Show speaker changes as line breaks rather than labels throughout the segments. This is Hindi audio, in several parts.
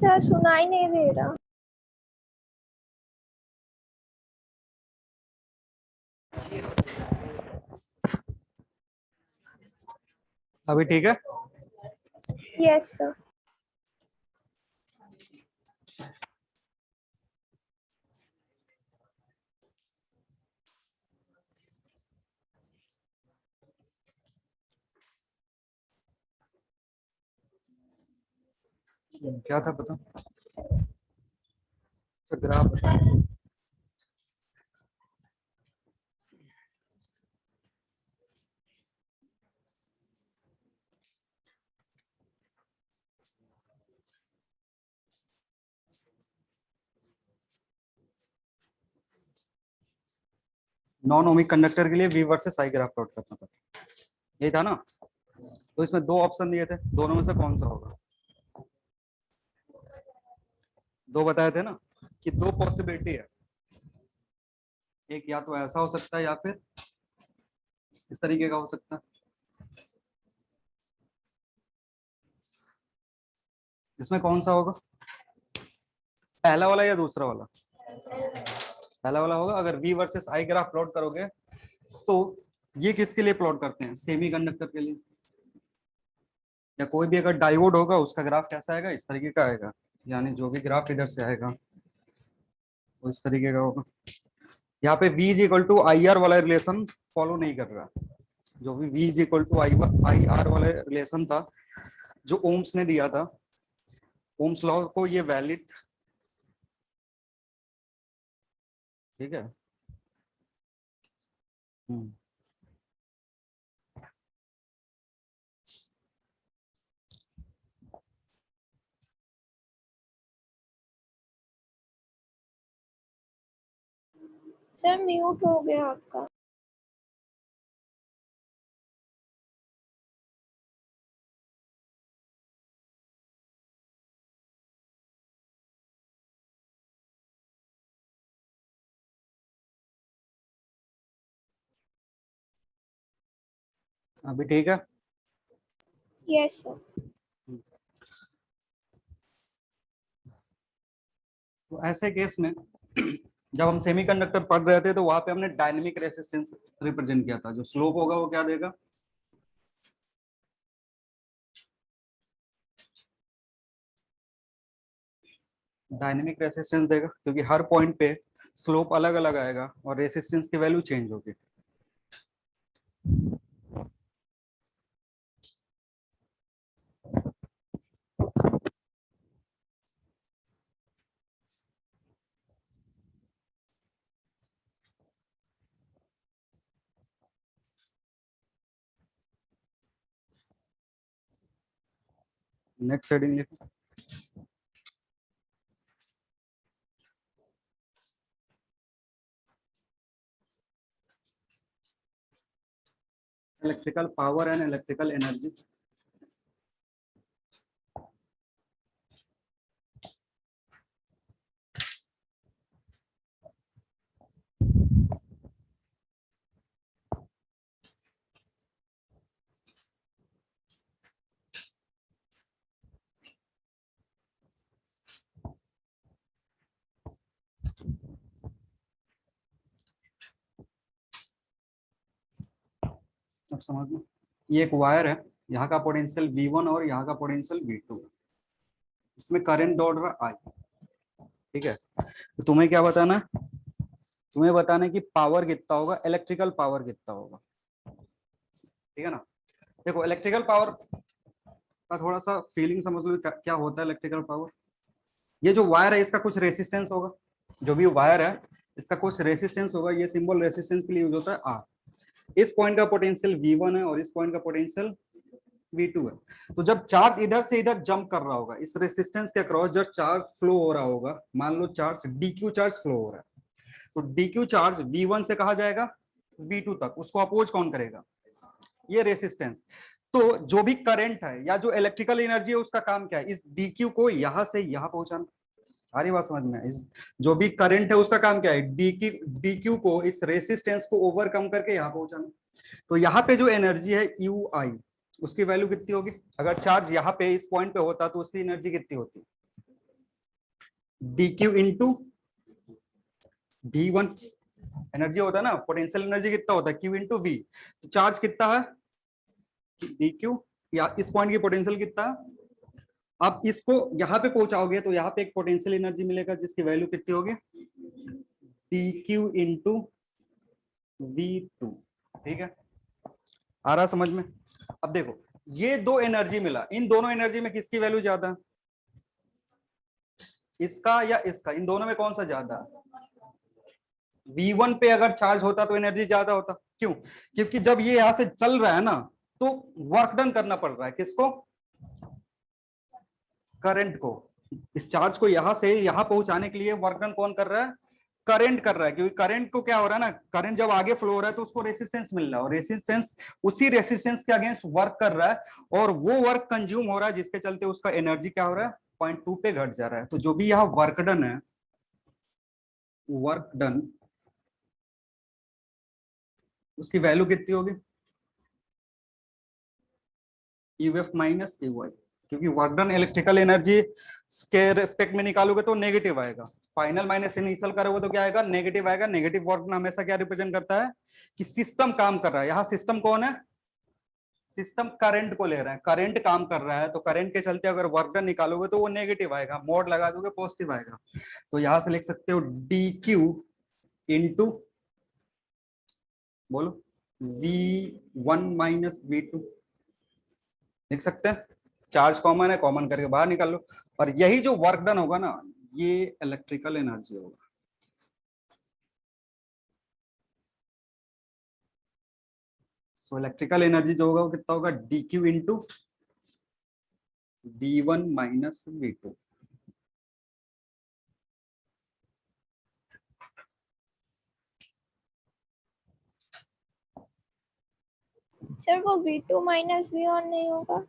सर सुनाई नहीं दे रहा।
अभी ठीक है?
Yes sir.
क्या था पता? ग्राफ बता। नॉन ओमिक कंडक्टर के लिए V versus I graph plot करना था, यही था ना? तो इसमें दो ऑप्शन दिए थे, दोनों में से कौन सा होगा? दो बताए थे ना कि दो पॉसिबिलिटी है, एक या तो ऐसा हो सकता है या फिर इस तरीके का हो सकता है। इसमें कौन सा होगा, पहला वाला या दूसरा वाला? पहला वाला होगा। अगर V versus I graph plot करोगे तो ये किसके लिए प्लॉट करते हैं? सेमीकंडक्टर के लिए। या कोई भी अगर डायोड होगा उसका ग्राफ कैसा आएगा? इस तरीके का आएगा, यानी जो भी ग्राफ इधर से आएगा वो इस तरीके का होगा। यहाँ पे V is equal to I R वाला रिलेशन फॉलो नहीं कर रहा। जो भी V is equal to I R वाला रिलेशन था जो ओम्स ने दिया था, ओम्स लॉ को ये वैलिड, ठीक है।
सर म्यूट हो गया आपका।
अभी ठीक है?
Yes sir.
तो ऐसे केस में जब हम सेमीकंडक्टर पढ़ रहे थे तो वहां पे हमने डायनेमिक रेसिस्टेंस रिप्रेजेंट किया था। जो स्लोप होगा वो क्या देगा? डायनेमिक रेसिस्टेंस देगा, क्योंकि हर पॉइंट पे स्लोप अलग अलग आएगा और रेसिस्टेंस की वैल्यू चेंज होगी। नेक्स्ट हेडिंग लिखो, electrical power and electrical energy. अब समझ लो, ये एक वायर है, यहाँ का पोटेंशियल V1 और यहाँ का पोटेंशियल V2। इसमें करंट दौड़ रहा I, ठीक है। तो तुम्हें क्या बताना है? तुम्हें बताना है कि पावर कितना होगा, इलेक्ट्रिकल पावर कितना होगा, ठीक है ना। देखो इलेक्ट्रिकल पावर का थोड़ा सा फीलिंग समझ लो, क्या होता है इलेक्ट्रिकल पावर। ये जो वायर है इसका कुछ रेसिस्टेंस होगा, जो भी वायर है इसका कुछ रेसिस्टेंस होगा। ये सिंबल रेसिस्टेंस के लिए यूज होता है R। इस पॉइंट का पोटेंशियल V1 है और इस पॉइंट का पोटेंशियल V2 है। तो जब चार्ज इधर से इधर जंप कर रहा होगा, इस रेसिस्टेंस के अक्रॉस जब चार्ज फ्लो हो रहा होगा, मान लो चार्ज DQ चार्ज फ्लो हो रहा है, तो DQ चार्ज V1 से कहा जाएगा V2 तक, उसको अपोज कौन करेगा? ये रेसिस्टेंस। तो जो भी करंट है या जो इलेक्ट्रिकल एनर्जी है उसका काम क्या है? इस DQ को यहां से यहां पहुंचाना। आ रही बात समझ में? इस जो भी करंट है उसका काम क्या है? DQ को, इस रेसिस्टेंस को ओवरकम करके यहां पहुंचाना। तो यहाँ पे जो एनर्जी है UI, उसकी वैल्यू कितनी होगी? अगर चार्ज यहाँ पे इस पॉइंट पे होता तो उसकी एनर्जी कितनी होती? D Q into V1 energy होता है ना, पोटेंशियल एनर्जी कितना होता है, Q इंटू वी। चार्ज कितना है डी क्यू, या इस पॉइंट की पोटेंशियल कितना है। आप इसको यहाँ पे पहुंचाओगे तो यहाँ पे एक पोटेंशियल एनर्जी मिलेगा जिसकी वैल्यू कितनी होगी, डी क्यू इंटू V2। ठीक है, आ रहा समझ में। अब देखो ये दो एनर्जी मिला, इन दोनों एनर्जी में किसकी वैल्यू ज्यादा है, इसका या इसका, इन दोनों में कौन सा ज्यादा है। V1 पे अगर चार्ज होता तो एनर्जी ज्यादा होता, क्यों, क्योंकि जब ये यहां से चल रहा है ना तो वर्क डन करना पड़ रहा है, किसको, करंट को। इस चार्ज को यहां से यहां पहुंचाने के लिए वर्क डन कौन कर रहा है, करंट कर रहा है, क्योंकि करंट को क्या हो रहा है ना, करंट जब आगे फ्लो हो रहा है तो उसको रेसिस्टेंस मिल रहा है, और रेसिस्टेंस उसी रेसिस्टेंस के अगेंस्ट वर्क कर रहा है, और वो वर्क कंज्यूम हो रहा है जिसके चलते उसका एनर्जी क्या हो रहा है, 0.2 पे घट जा रहा है। तो जो भी यहाँ वर्क डन है, वर्क डन, उसकी वैल्यू कितनी होगी, यूएफ माइनस यूआई, क्योंकि वर्क डन इलेक्ट्रिकल एनर्जी के रेस्पेक्ट में निकालोगे तो नेगेटिव आएगा, फाइनल माइनस इनिशियल करोगे तो क्या आएगा, नेगेटिव आएगा। नेगेटिव वर्क डन हमेशा क्या रिप्रेजेंट करता है कि सिस्टम काम कर रहा है। यहाँ सिस्टम कौन है, सिस्टम करंट को ले रहा है, करंट काम कर रहा है, तो करंट के चलते अगर वर्क डन निकालोगे तो वो नेगेटिव आएगा, मोड लगा दोगे पॉजिटिव आएगा। तो यहां से लिख सकते हो डी क्यू इंटू, बोलो, V1 माइनस V2 लिख सकते हैं। चार्ज कॉमन है, कॉमन करके बाहर निकाल लो, और यही जो वर्क डन होगा ना ये इलेक्ट्रिकल एनर्जी होगा। सो इलेक्ट्रिकल एनर्जी जो होगा वो कितना होगा, D Q into V1 minus V2।
Sir वो V2 माइनस V1 नहीं होगा,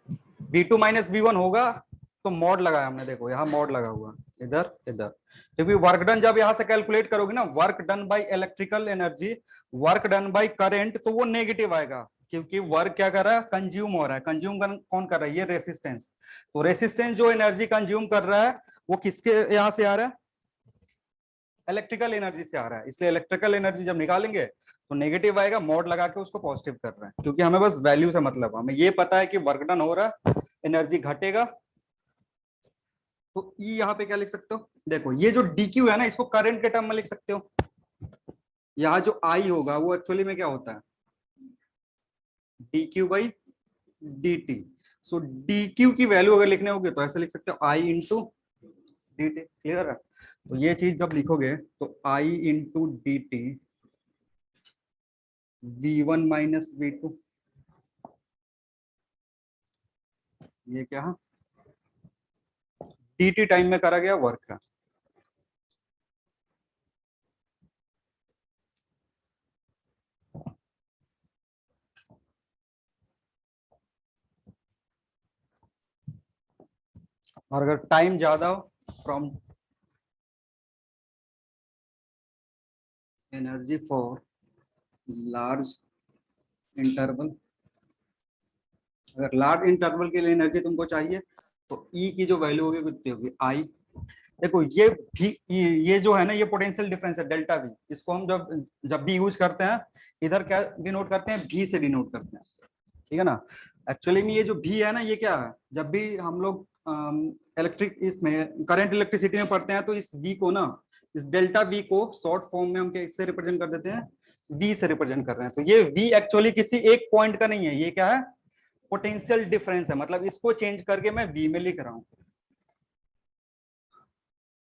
V2 माइनस V1 होगा, तो मॉड लगाया हमने, देखो यहाँ मॉड लगा हुआ इधर इधर, क्योंकि वर्क डन जब यहाँ से कैलकुलेट करोगे ना, work done by electrical energy, work done by current, तो वो नेगेटिव आएगा, क्योंकि वर्क क्या कर रहा है, कंज्यूम हो रहा है। कंज्यूम कौन कर रहा है, ये रेसिस्टेंस। तो रेसिस्टेंस जो एनर्जी कंज्यूम कर रहा है वो किसके यहाँ से आ रहा है, इलेक्ट्रिकल एनर्जी से आ रहा है। इसलिए इलेक्ट्रिकल एनर्जी जब निकालेंगे तो नेगेटिव आएगा, मॉड लगा के उसको पॉजिटिव कर रहे हैं, क्योंकि हमें बस वैल्यू से मतलब, हमें ये पता है कि वर्क डन हो रहा है, एनर्जी घटेगा। तो ई यहाँ पे क्या लिख सकते हो, देखो ये जो dq है ना, इसको करंट के टर्म में लिख सकते हो। यहाँ जो I होगा वो एक्चुअली में क्या होता है, dq by dt। So dq की वैल्यू अगर लिखने होगी तो ऐसे लिख सकते हो, I इंटू dt। क्लियर है। तो ये चीज जब लिखोगे तो I into dt V1 minus V2, ये क्या है, dt टाइम में करा गया वर्क है। और अगर टाइम ज्यादा हो, from energy for large interval, अगर लार्ज इंटरवल के लिए एनर्जी तुमको चाहिए तो ई की जो वैल्यू होगी कितनी होगी, आई। देखो ये भी, ये जो है ना, ये पोटेंशियल डिफरेंस है डेल्टा वी। इसको हम जब जब भी यूज करते हैं, इधर क्या डिनोट करते हैं, भी से डिनोट करते हैं, ठीक है ना। एक्चुअली में ये जो भी है ना, ये क्या है, जब भी हम लोग इलेक्ट्रिक इसमें करंट इलेक्ट्रिसिटी में पढ़ते हैं तो इस वी को ना, इस डेल्टा वी को शॉर्ट फॉर्म में हम इससे रिप्रेजेंट कर देते हैं, वी से रिप्रेजेंट कर रहे हैं। तो ये वी एक्चुअली किसी एक पॉइंट का नहीं है, ये क्या है, पोटेंशियल डिफरेंस है, मतलब इसको चेंज करके मैं वी में लिख रहा हूं।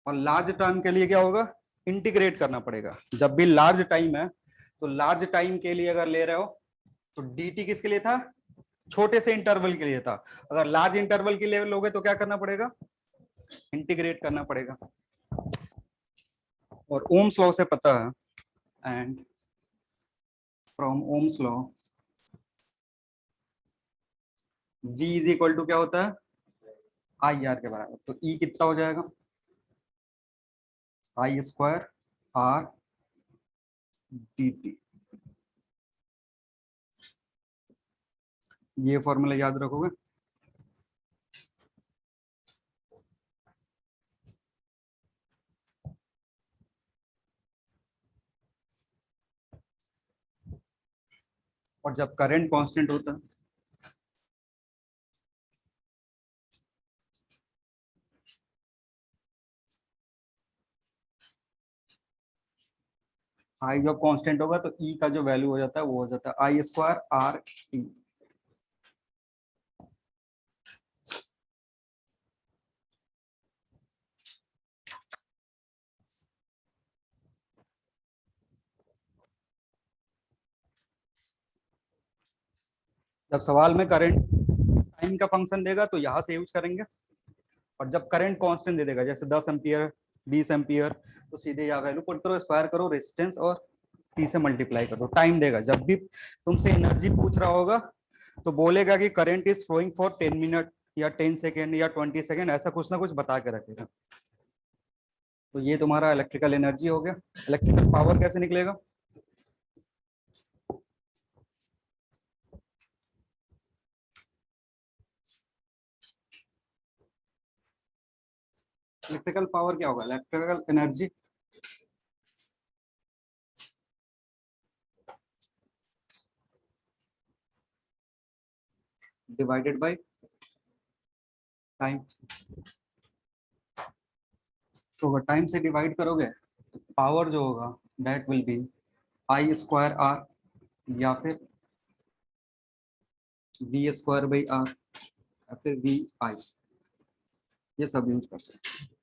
और लार्ज टर्म के लिए क्या होगा, इंटीग्रेट करना पड़ेगा। जब भी लार्ज टाइम है तो लार्ज टाइम के लिए अगर ले रहे हो तो dt किसके लिए था, छोटे से इंटरवल के लिए था। अगर लार्ज इंटरवल के लिए लोगे तो क्या करना पड़ेगा, इंटीग्रेट करना पड़ेगा। और ओम्स लॉ से पता है, and from Ohm's law v is equal to क्या होता है, आई आर के बराबर। तो E कितना हो जाएगा, आई स्क्वायर आर dt। ये फॉर्मूला याद रखोगे। और जब करंट कांस्टेंट होता है आई जब कांस्टेंट होगा तो ई का जो वैल्यू हो जाता है वो हो जाता है आई स्क्वायर आर टी। जब सवाल में करंट टाइम का फंक्शन देगा तो यहाँ से यूज करेंगे, और जब करंट कांस्टेंट दे देगा जैसे 10 एम्पियर 20 एम्पियर तो सीधे यहाँ वैल्यू पुट करो, स्क्वायर करो रेजिस्टेंस और टी से मल्टीप्लाई करो। टाइम देगा, जब भी तुमसे एनर्जी पूछ रहा होगा तो बोलेगा कि current is flowing for 10 minute या 10 सेकेंड या 20 सेकेंड, ऐसा कुछ ना कुछ बता के रखेगा। तो ये तुम्हारा इलेक्ट्रिकल एनर्जी हो गया। इलेक्ट्रिकल पावर कैसे निकलेगा? इलेक्ट्रिकल पावर क्या होगा? Electrical energy divided by time. तो अगर टाइम से डिवाइड करोगे तो पावर जो होगा that will be I square R या फिर वी स्क्वायर बाई आर या फिर वी आई, ये सब यूज कर सकते हैं।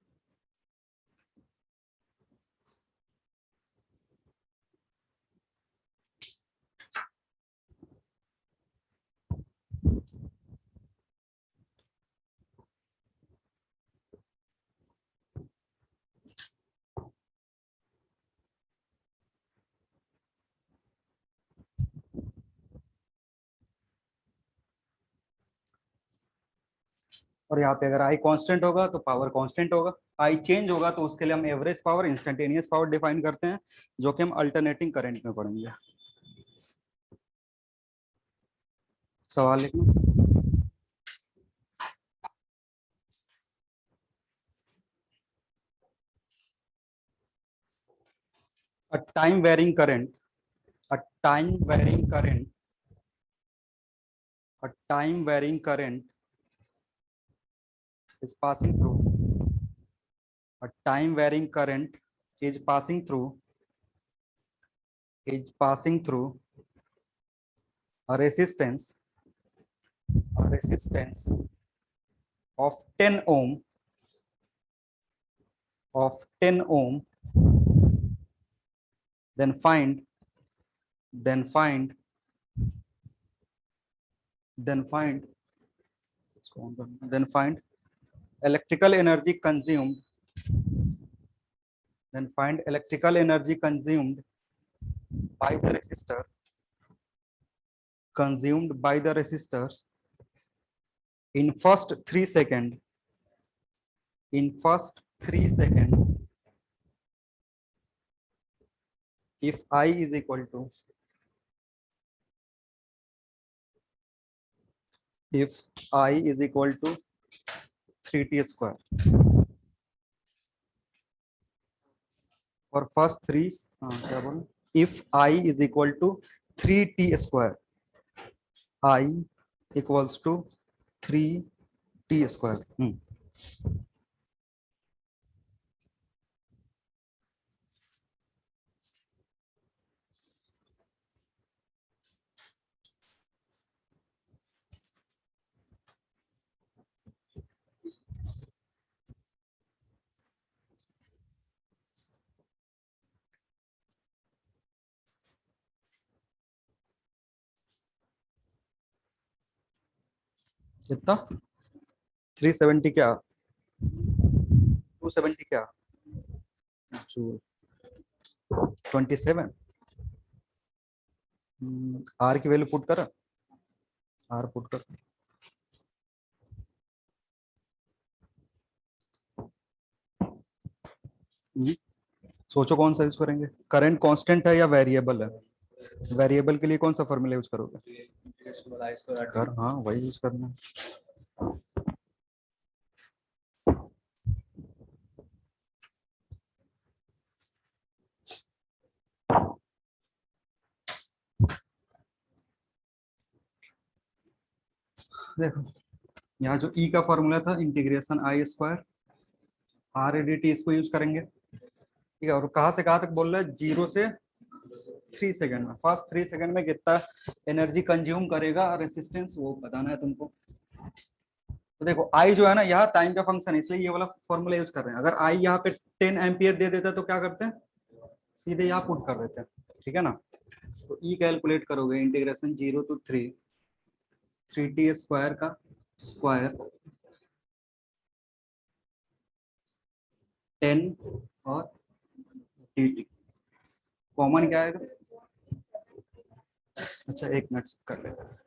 और यहाँ पे अगर आई कांस्टेंट होगा तो पावर कांस्टेंट होगा, आई चेंज होगा तो उसके लिए हम average power instantaneous power define करते हैं, जो कि हम अल्टरनेटिंग करंट में पढ़ेंगे। सवाल लिखना। a time varying current a time varying current a time varying current is passing through a time varying current is passing through is passing through a resistance of 10 ohm of 10 ohm. then find then find then find then find electrical energy consumed then find electrical energy consumed by the resistor consumed by the resistors in first 3 seconds in first 3 seconds if I is equal to if I is equal to 3t square for first three क्या बोलूं? if I is equal to 3t square I equals to 3t square कितना 370 क्या 270 क्या 27 आर की वैल्यू पुट कर आर पुट कर सोचो कौन सा यूज करेंगे, करंट कांस्टेंट है या वेरिएबल है? वेरिएबल के लिए कौन सा फॉर्मूला यूज करोगे? कर हाँ वही यूज करना है। देखो यहाँ जो ई का फॉर्मूला था इंटीग्रेशन आई स्क्वायर आर डी टी, इसको यूज करेंगे। ठीक है, और कहाँ से कहाँ तक बोल रहा है, 0 से 3 सेकंड में। फर्स्ट 3 सेकंड में कितना एनर्जी कंज्यूम करेगा रेसिस्टेंस, वो बताना है तुमको। तो देखो आई जो है ना, यहाँ टाइम का फंक्शन है, इसलिए ये वाला फॉर्मूला यूज कर रहे हैं। अगर आई यहाँ पे 10 एम्पियर दे देता तो क्या करते हैं, सीधे यहाँ पुट कर देते हैं। ठीक है ना, तो ई कैलकुलेट करोगे इंटीग्रेशन 0 to 3 स्क्वायर का स्क्वायर 10 और dt, कॉमन क्या आएगा। अच्छा एक मिनट कर लेते हैं,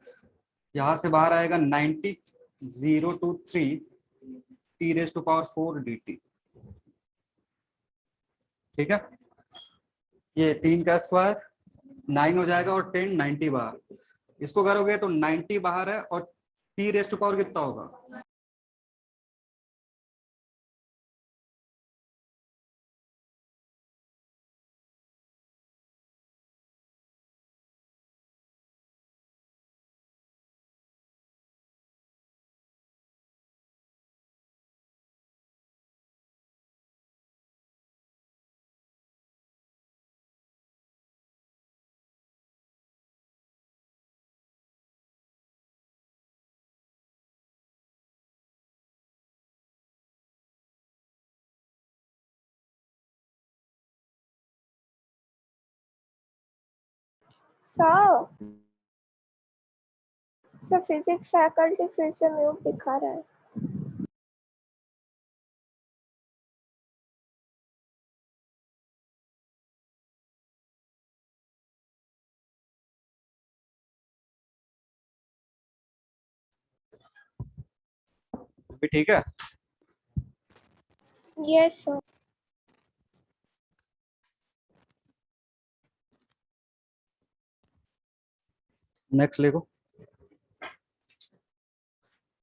यहाँ से बाहर आएगा 90, 0 to 3 t⁴ dt। ठीक है, ये 3 का स्क्वायर 9 हो जाएगा और 10 90 बाहर, इसको करोगे तो 90 बाहर है और t⁴ कितना होगा,
सर फिजिक्स फैकल्टी फिर से म्यूट दिखा रहा है।
भी ठीक है।
Yes sir.
नेक्स्ट लिखो,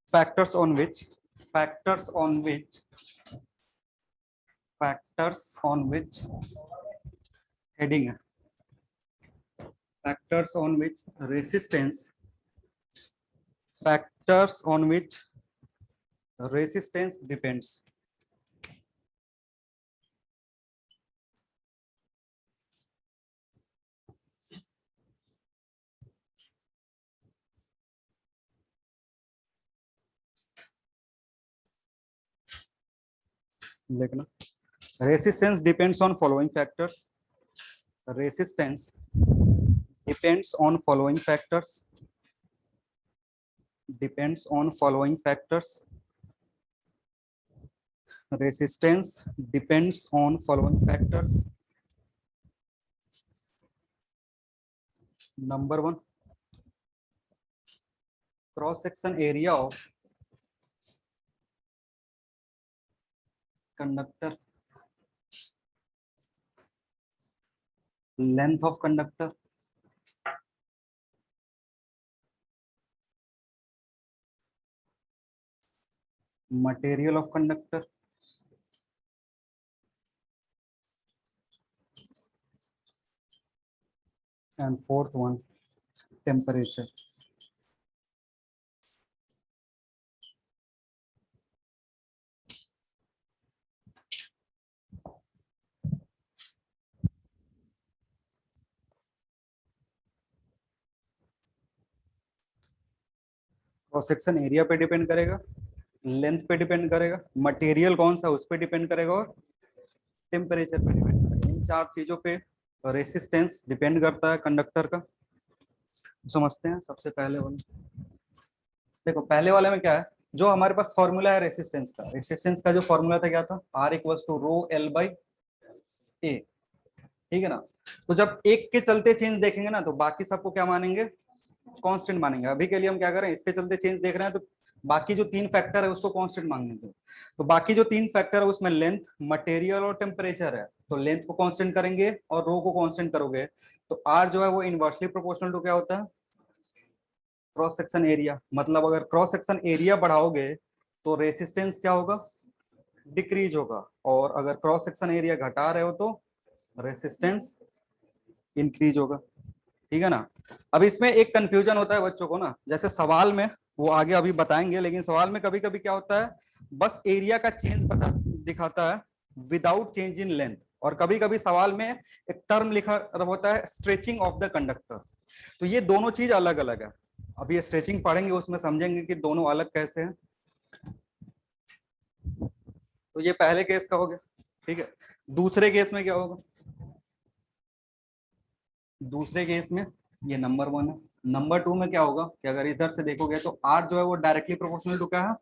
factors on which factors on which factors on which heading है, factors on which resistance, factors on which resistance depends। देखना, resistance depends on following factors, resistance depends on following factors, depends on following factors, resistance depends on following factors। Number 1, cross section area of conductor, length of conductor, material of conductor, and fourth one, temperature। Cross section area पे डिपेंड करेगा, लेंथ पे डिपेंड करेगा, मटेरियल कौन सा उस पे डिपेंड करेगा, और टेम्परेचर पे डिपेंड करेगा। इन 4 चीजों पे रेसिस्टेंस डिपेंड करता है कंडक्टर का। समझते हैं सबसे पहले वाले, देखो पहले वाले में क्या है, जो हमारे पास फॉर्मूला है रेसिस्टेंस का, रेसिस्टेंस का जो फॉर्मूला था क्या था, R = ρl/a। ठीक है ना, तो जब एक के चलते चेंज देखेंगे ना तो बाकी सबको क्या मानेंगे, कांस्टेंट मानेंगे। अभी के लिए हम क्या करें, इसके चलते चेंज देख रहे हैं तो बाकी जो 3 फैक्टर है उसको कांस्टेंट मांगने दो। तो बाकी जो 3 फैक्टर है उसमें लेंथ, मटेरियल और टेम्परेचर है, तो लेंथ को कांस्टेंट करेंगे और रो को कांस्टेंट करोगे तो आर जो है वो इनवर्सली प्रोपोर्शनल टू क्या होता है, क्रॉस सेक्शन एरिया। मतलब अगर क्रॉस सेक्शन एरिया बढ़ाओगे तो रेसिस्टेंस क्या होगा, डिक्रीज होगा, और अगर क्रॉस सेक्शन एरिया घटा रहे हो तो रेसिस्टेंस इंक्रीज होगा। ठीक है ना, अब इसमें एक कंफ्यूजन होता है बच्चों को ना, जैसे सवाल में वो आगे अभी बताएंगे, लेकिन सवाल में कभी कभी क्या होता है, बस एरिया का चेंज बता दिखाता है विदाउट चेंज इन लेंथ, और कभी कभी सवाल में एक टर्म लिखा होता है स्ट्रेचिंग ऑफ द कंडक्टर। तो ये दोनों चीज अलग अलग है। अभी स्ट्रेचिंग पढ़ेंगे उसमें समझेंगे कि दोनों अलग कैसे हैं। तो ये पहले केस का हो गया, ठीक है। दूसरे केस में क्या होगा, दूसरे केस में ये नंबर 1 है। नंबर 2 में क्या होगा कि अगर इधर से देखोगे तो आर जो है वो डायरेक्टली प्रोपोर्शनल टू क्या है,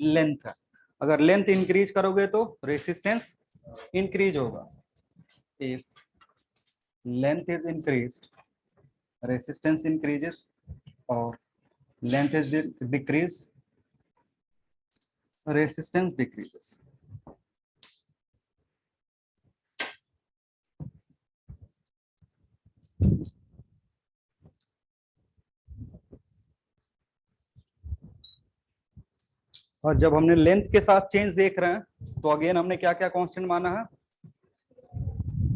लेंथ है। अगर लेंथ इंक्रीज करोगे तो रेसिस्टेंस इंक्रीज होगा। If length is increased, resistance increases, और length is decrease, resistance decreases. और जब हमने लेंथ के साथ चेंज देख रहे हैं तो अगेन हमने क्या क्या कांस्टेंट माना है,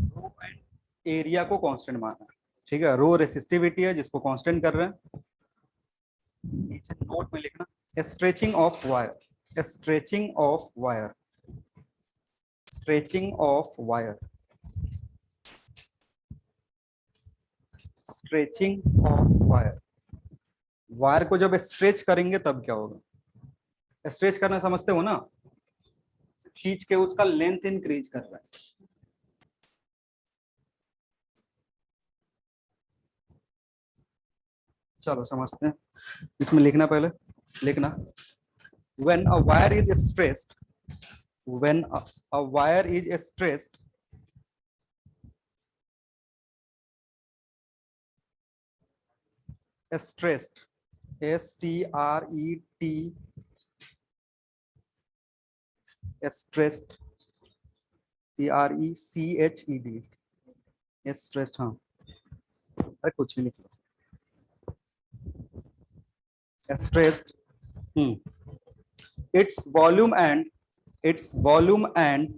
रो एंड एरिया को कांस्टेंट माना है, ठीक है। रो रेसिस्टिविटी है जिसको कांस्टेंट कर रहे हैं, नीचे नोट में लिखना stretching of wire, stretching of wire, stretching of wire, stretching of wire. Wire को जब स्ट्रेच करेंगे तब क्या होगा, स्ट्रेच करना समझते हो ना, खींच के उसका लेंथ इंक्रीज कर रहा है। चलो समझते हैं, इसमें लिखना पहले, लिखना when a wire is stressed, when a wire is stressed, stressed, S-T-R-E-T, stressed, T-R-E-C-H-E-D, stressed, हाँ, अरे कुछ भी लिख लो, stressed, its volume and its volume and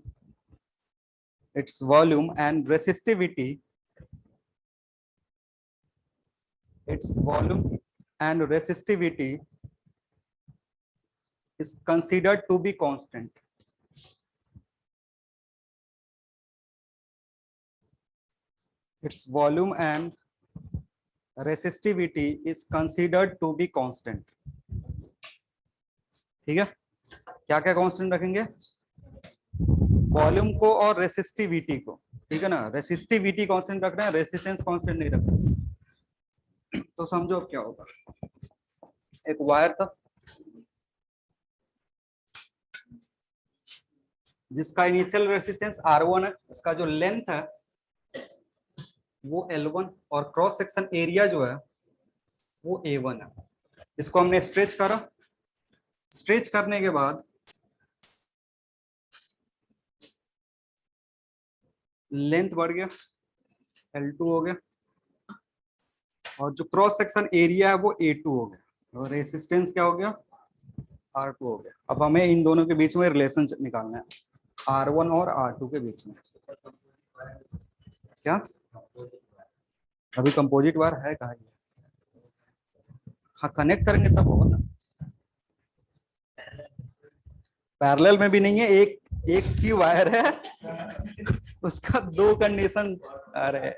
its volume and resistivity, its volume and resistivity is considered to be constant. Its volume and resistivity is considered to be constant. ठीक है, क्या क्या कांस्टेंट रखेंगे, वॉल्यूम को और रेसिस्टिविटी को, ठीक है ना। रेसिस्टिविटी कांस्टेंट रख रहे हैं, रेसिस्टेंस कांस्टेंट नहीं रख रहे। तो समझो अब क्या होगा, एक वायर था जिसका इनिशियल रेसिस्टेंस R1 है, इसका जो लेंथ है वो L1, और क्रॉस सेक्शन एरिया जो है वो A1 है। इसको हमने स्ट्रेच करा, स्ट्रेच करने के बाद लेंथ बढ़ गया, L2 हो गया, और जो क्रॉस सेक्शन एरिया है वो A2 हो गया, और रेसिस्टेंस क्या हो गया, R2 हो गया। अब हमें इन दोनों के बीच में रिलेशन निकालना है, R1 और R2 के बीच में। क्या अभी कंपोजिट वायर है कहाँ, हाँ कनेक्ट करेंगे तब होगा ना, पैरेलल में भी नहीं है, एक एक की वायर है उसका दो कंडीशन। अरे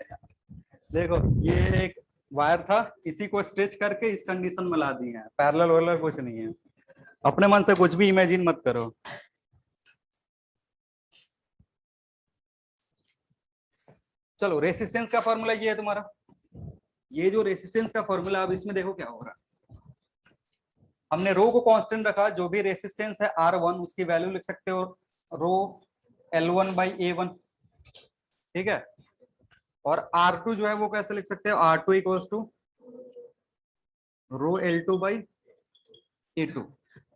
देखो ये एक वायर था, इसी को स्ट्रेच करके इस कंडीशन में ला दिए हैं, पैरेलल वायर कुछ नहीं है, अपने मन से कुछ भी इमेजिन मत करो। चलो रेसिस्टेंस का फॉर्मूला ये है तुम्हारा, ये जो रेसिस्टेंस का फॉर्मूला, अब इसमें देखो क्या हो रहा है, हमने रो को कांस्टेंट रखा, जो भी रेसिस्टेंस है R1 उसकी वैल्यू लिख सकते हो रो L1 बाई A1, ठीक है। और R2 जो है वो कैसे लिख सकते हो, R2 equals to rho L2 by A2।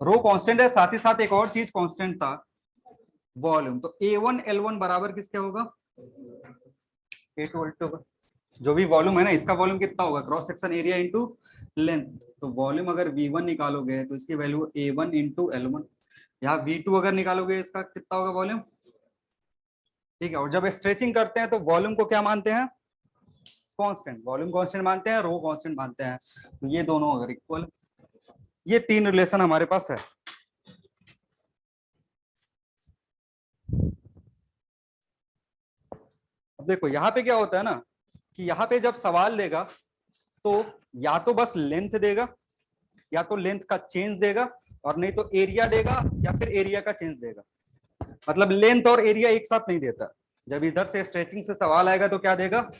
Rho constant है, साथ ही साथ एक और चीज कांस्टेंट था, वॉल्यूम। तो A1 L1 बराबर किसके होगा, A2 L2 का। जो भी वॉल्यूम है ना, इसका वॉल्यूम कितना होगा, cross section area into length. तो वॉल्यूम अगर V1 निकालोगे तो इसकी वैल्यू A1 इंटू L1, यहाँ V2 अगर निकालोगे इसका कितना होगा वॉल्यूम, ठीक है। और जब स्ट्रेचिंग करते हैं तो वॉल्यूम को क्या मानते हैं, कांस्टेंट, वॉल्यूम कांस्टेंट मानते हैं, रो कांस्टेंट मानते हैं। तो ये दोनों अगर इक्वल, ये तीन रिलेशन हमारे पास है। अब देखो यहाँ पे क्या होता है ना कि यहाँ पे जब सवाल देगा तो या तो बस लेंथ देगा, या तो लेंथ का चेंज देगा, और नहीं तो एरिया देगा या फिर एरिया का चेंज देगा। मतलब लेंथ और एरिया एक साथ नहीं देता। जब इधर से स्ट्रेचिंग से सवाल आएगा तो क्या देगा,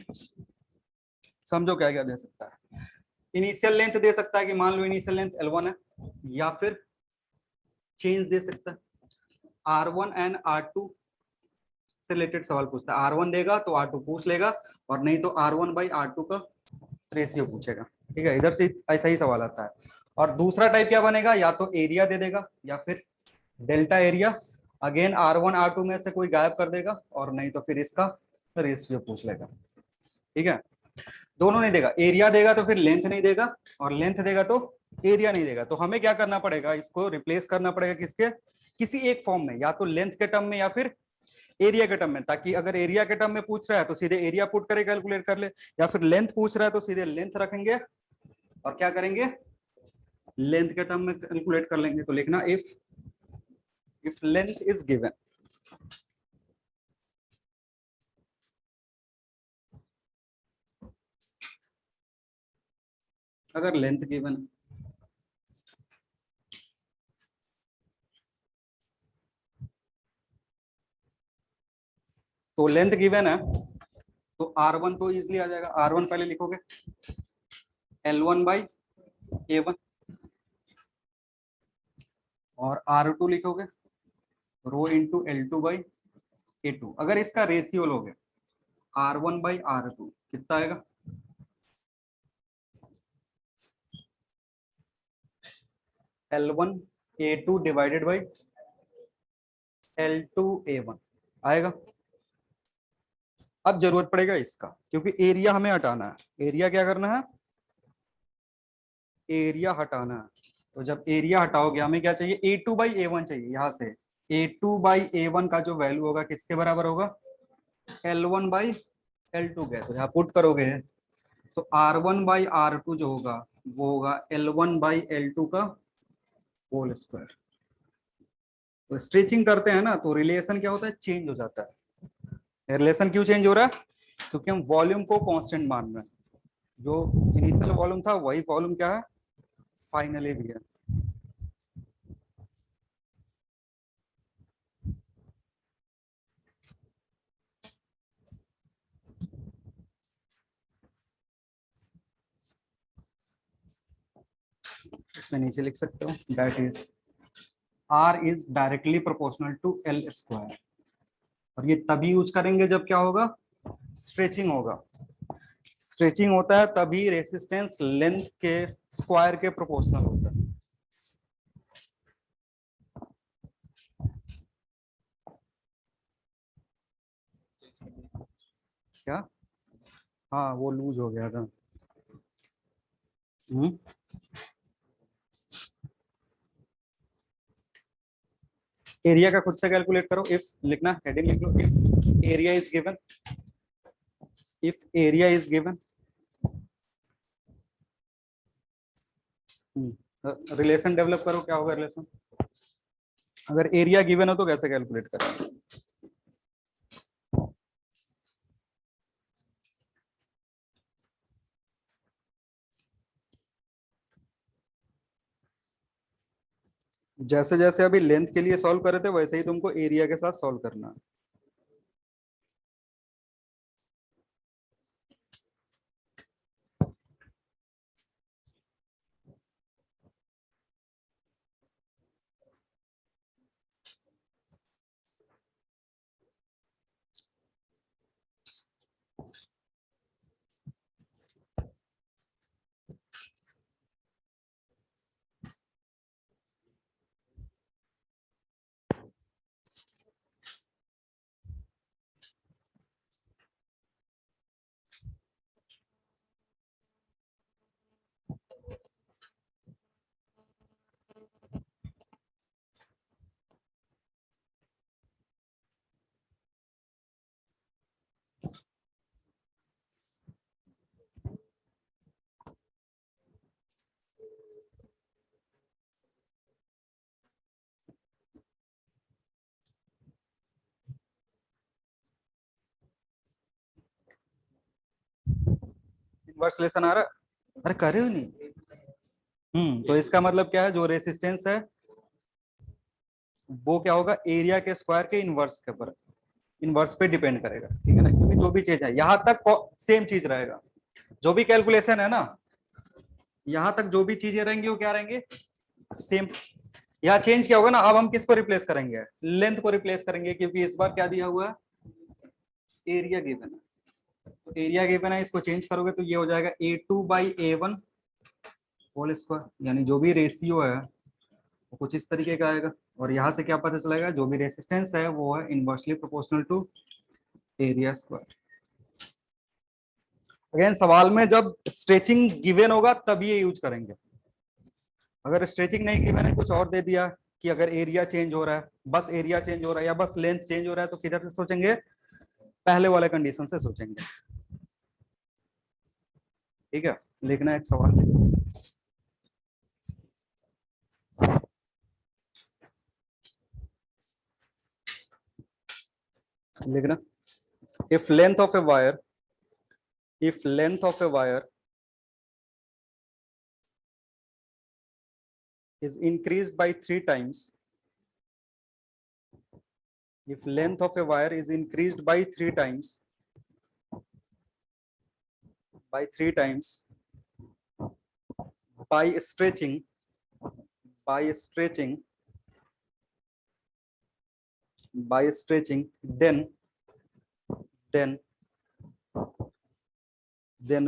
समझो क्या क्या दे सकता है। इनिशियल लेंथ दे सकता है कि मान लो इनिशियल लेंथ L1 है, या फिर चेंज दे सकता है R1 एंड R2 से रिलेटेड सवाल पूछता है। R1 देगा तो R2 पूछ लेगा, और नहीं तो R1 बाई R2 का रेशियो पूछेगा। ठीक है, इधर से ऐसा ही सवाल आता है। और दूसरा टाइप क्या बनेगा, या तो एरिया दे देगा या फिर delta area. Again R1 R2 में से कोई गायब कर देगा, और नहीं तो फिर इसका रेशियो पूछ लेगा। ठीक है, दोनों नहीं देगा, एरिया देगा तो फिर लेंथ नहीं देगा, और लेंथ देगा तो एरिया नहीं देगा। तो हमें क्या करना पड़ेगा, इसको रिप्लेस करना पड़ेगा किसके, किसी एक फॉर्म में, या तो लेंथ के टर्म में या फिर एरिया के टर्म में। ताकि अगर एरिया के टर्म में पूछ रहा है तो सीधे एरिया पुट करे कैलकुलेट कर ले, या फिर लेंथ पूछ रहा है तो सीधे लेंथ रखेंगे और क्या करेंगे, लेंथ के टर्म में कैलकुलेट कर लेंगे। तो लिखना इफ लेंथ इज गिवन, अगर लेंथ गिवन है तो लेंथ गिवन है तो R1 तो इजिली आ जाएगा। R1 पहले लिखोगे L1 बाई A1, और R2 लिखोगे rho into L2 by A2। अगर इसका रेशियो लोगे R1 बाई R2 कितना आएगा, L1 A2 divided by L2 A1 आएगा। अब जरूरत पड़ेगा इसका, क्योंकि एरिया हमें हटाना है। एरिया क्या करना है, एरिया हटाना है। तो जब एरिया हटाओगे हमें क्या चाहिए, A2 बाई A1 चाहिए। यहाँ से A2 बाई A1 का जो वैल्यू होगा किसके बराबर होगा, L1 बाई L2 गए तो यहाँ पुट करोगे तो R1 बाई R2 जो होगा वो होगा L1 बाई L2 का होल स्क्वायर। तो स्ट्रेचिंग करते हैं ना तो रिलेशन क्या होता है, चेंज हो जाता है। रिलेशन क्यों चेंज हो रहा है, क्योंकि हम वॉल्यूम को कांस्टेंट मान रहे हैं। जो इनिशियल वॉल्यूम था वही वॉल्यूम क्या है, फाइनली भी है। इसमें नीचे लिख सकते हो that is R is directly proportional to L square. और ये तभी यूज करेंगे जब क्या होगा, स्ट्रेचिंग होगा। स्ट्रेचिंग होता है तभी रेसिस्टेंस लेंथ के स्क्वायर के प्रोपोर्शनल होता है। क्या, हाँ वो लूज हो गया था। एरिया का खुद से कैलकुलेट करो। इफ लिखना, हेडिंग लिख लो, if area is given, if area is given, relation develop करो। क्या होगा रिलेशन, अगर एरिया गिवन हो तो कैसे कैलकुलेट करें। जैसे जैसे अभी लेंथ के लिए सॉल्व करे थे वैसे ही तुमको एरिया के साथ सॉल्व करना है। इनवर्स रिलेशन आ रहा है? अरे करे हो नहीं। तो इसका मतलब क्या है, जो रेसिस्टेंस है वो क्या होगा, एरिया के स्क्वायर के इनवर्स के ऊपर, इनवर्स पे डिपेंड करेगा, ठीक है ना, क्योंकि जो भी चीज है यहाँ तक सेम चीज रहेगा, जो भी कैलकुलेशन है ना, यहाँ तक जो भी चीजें रहेंगी वो क्या रहेंगे, सेम। यहाँ चेंज क्या होगा ना, अब हम किसको रिप्लेस करेंगे, लेंथ को रिप्लेस करेंगे, क्योंकि इस बार क्या दिया हुआ है, एरिया गिवन है। तो एरिया गिवन है, इसको चेंज करोगे तो ये हो जाएगा A2/A1 होल स्क्वायर, यानी जो भी रेशियो है वो कुछ इस तरीके का आएगा। और यहाँ से क्या पता चलेगा, जो भी रेसिस्टेंस है वो है inversely proportional to area square. Again सवाल में जब स्ट्रेचिंग गिवन होगा तब ये यूज करेंगे, अगर स्ट्रेचिंग नहीं गिवन है, कुछ और दे दिया कि अगर एरिया चेंज हो रहा है, बस एरिया चेंज हो रहा है या बस लेंथ चेंज हो रहा है, तो किधर से सोचेंगे, पहले वाले कंडीशन से सोचेंगे। ठीक है, लिखना है एक सवाल लिखना, if length of a wire, if length of a wire is increased by 3 times, if length of a wire is increased by 3 times, by stretching, by stretching, by stretching, then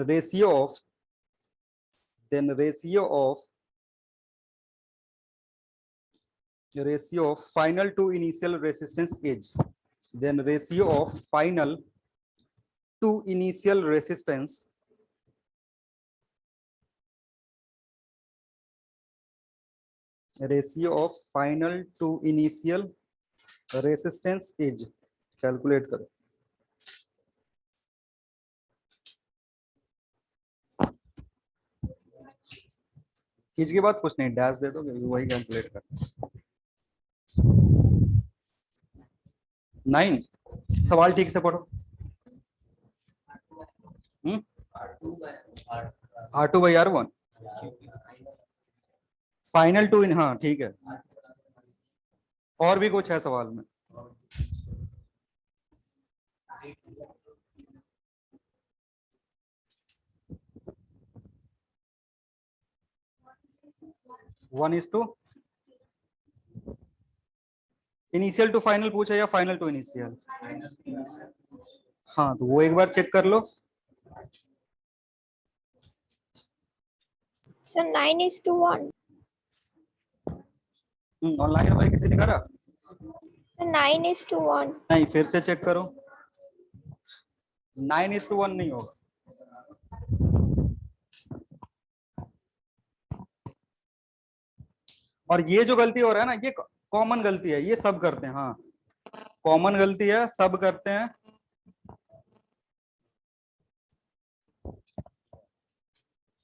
ratio of final to initial resistance is, then ratio of final to initial resistance is, calculate करो। इसके बाद कुछ नहीं, डैश दे दोगे वही कैलकुलेट कर। 9 सवाल ठीक से पढ़ो। R2/R1 फाइनल टू इन, हाँ ठीक है। और भी कुछ है सवाल में? One is to initial to final पूछा या फाइनल टू इनिशियल? हाँ तो वो एक बार चेक कर लो।
So 9:1.
ऑनलाइन भाई किसी ने करा?
So 9:1.
नहीं, फिर से चेक करो, 9:1 नहीं होगा। और ये जो गलती हो रहा है ना, ये कॉमन गलती है, ये सब करते हैं। हाँ कॉमन गलती है, सब करते हैं।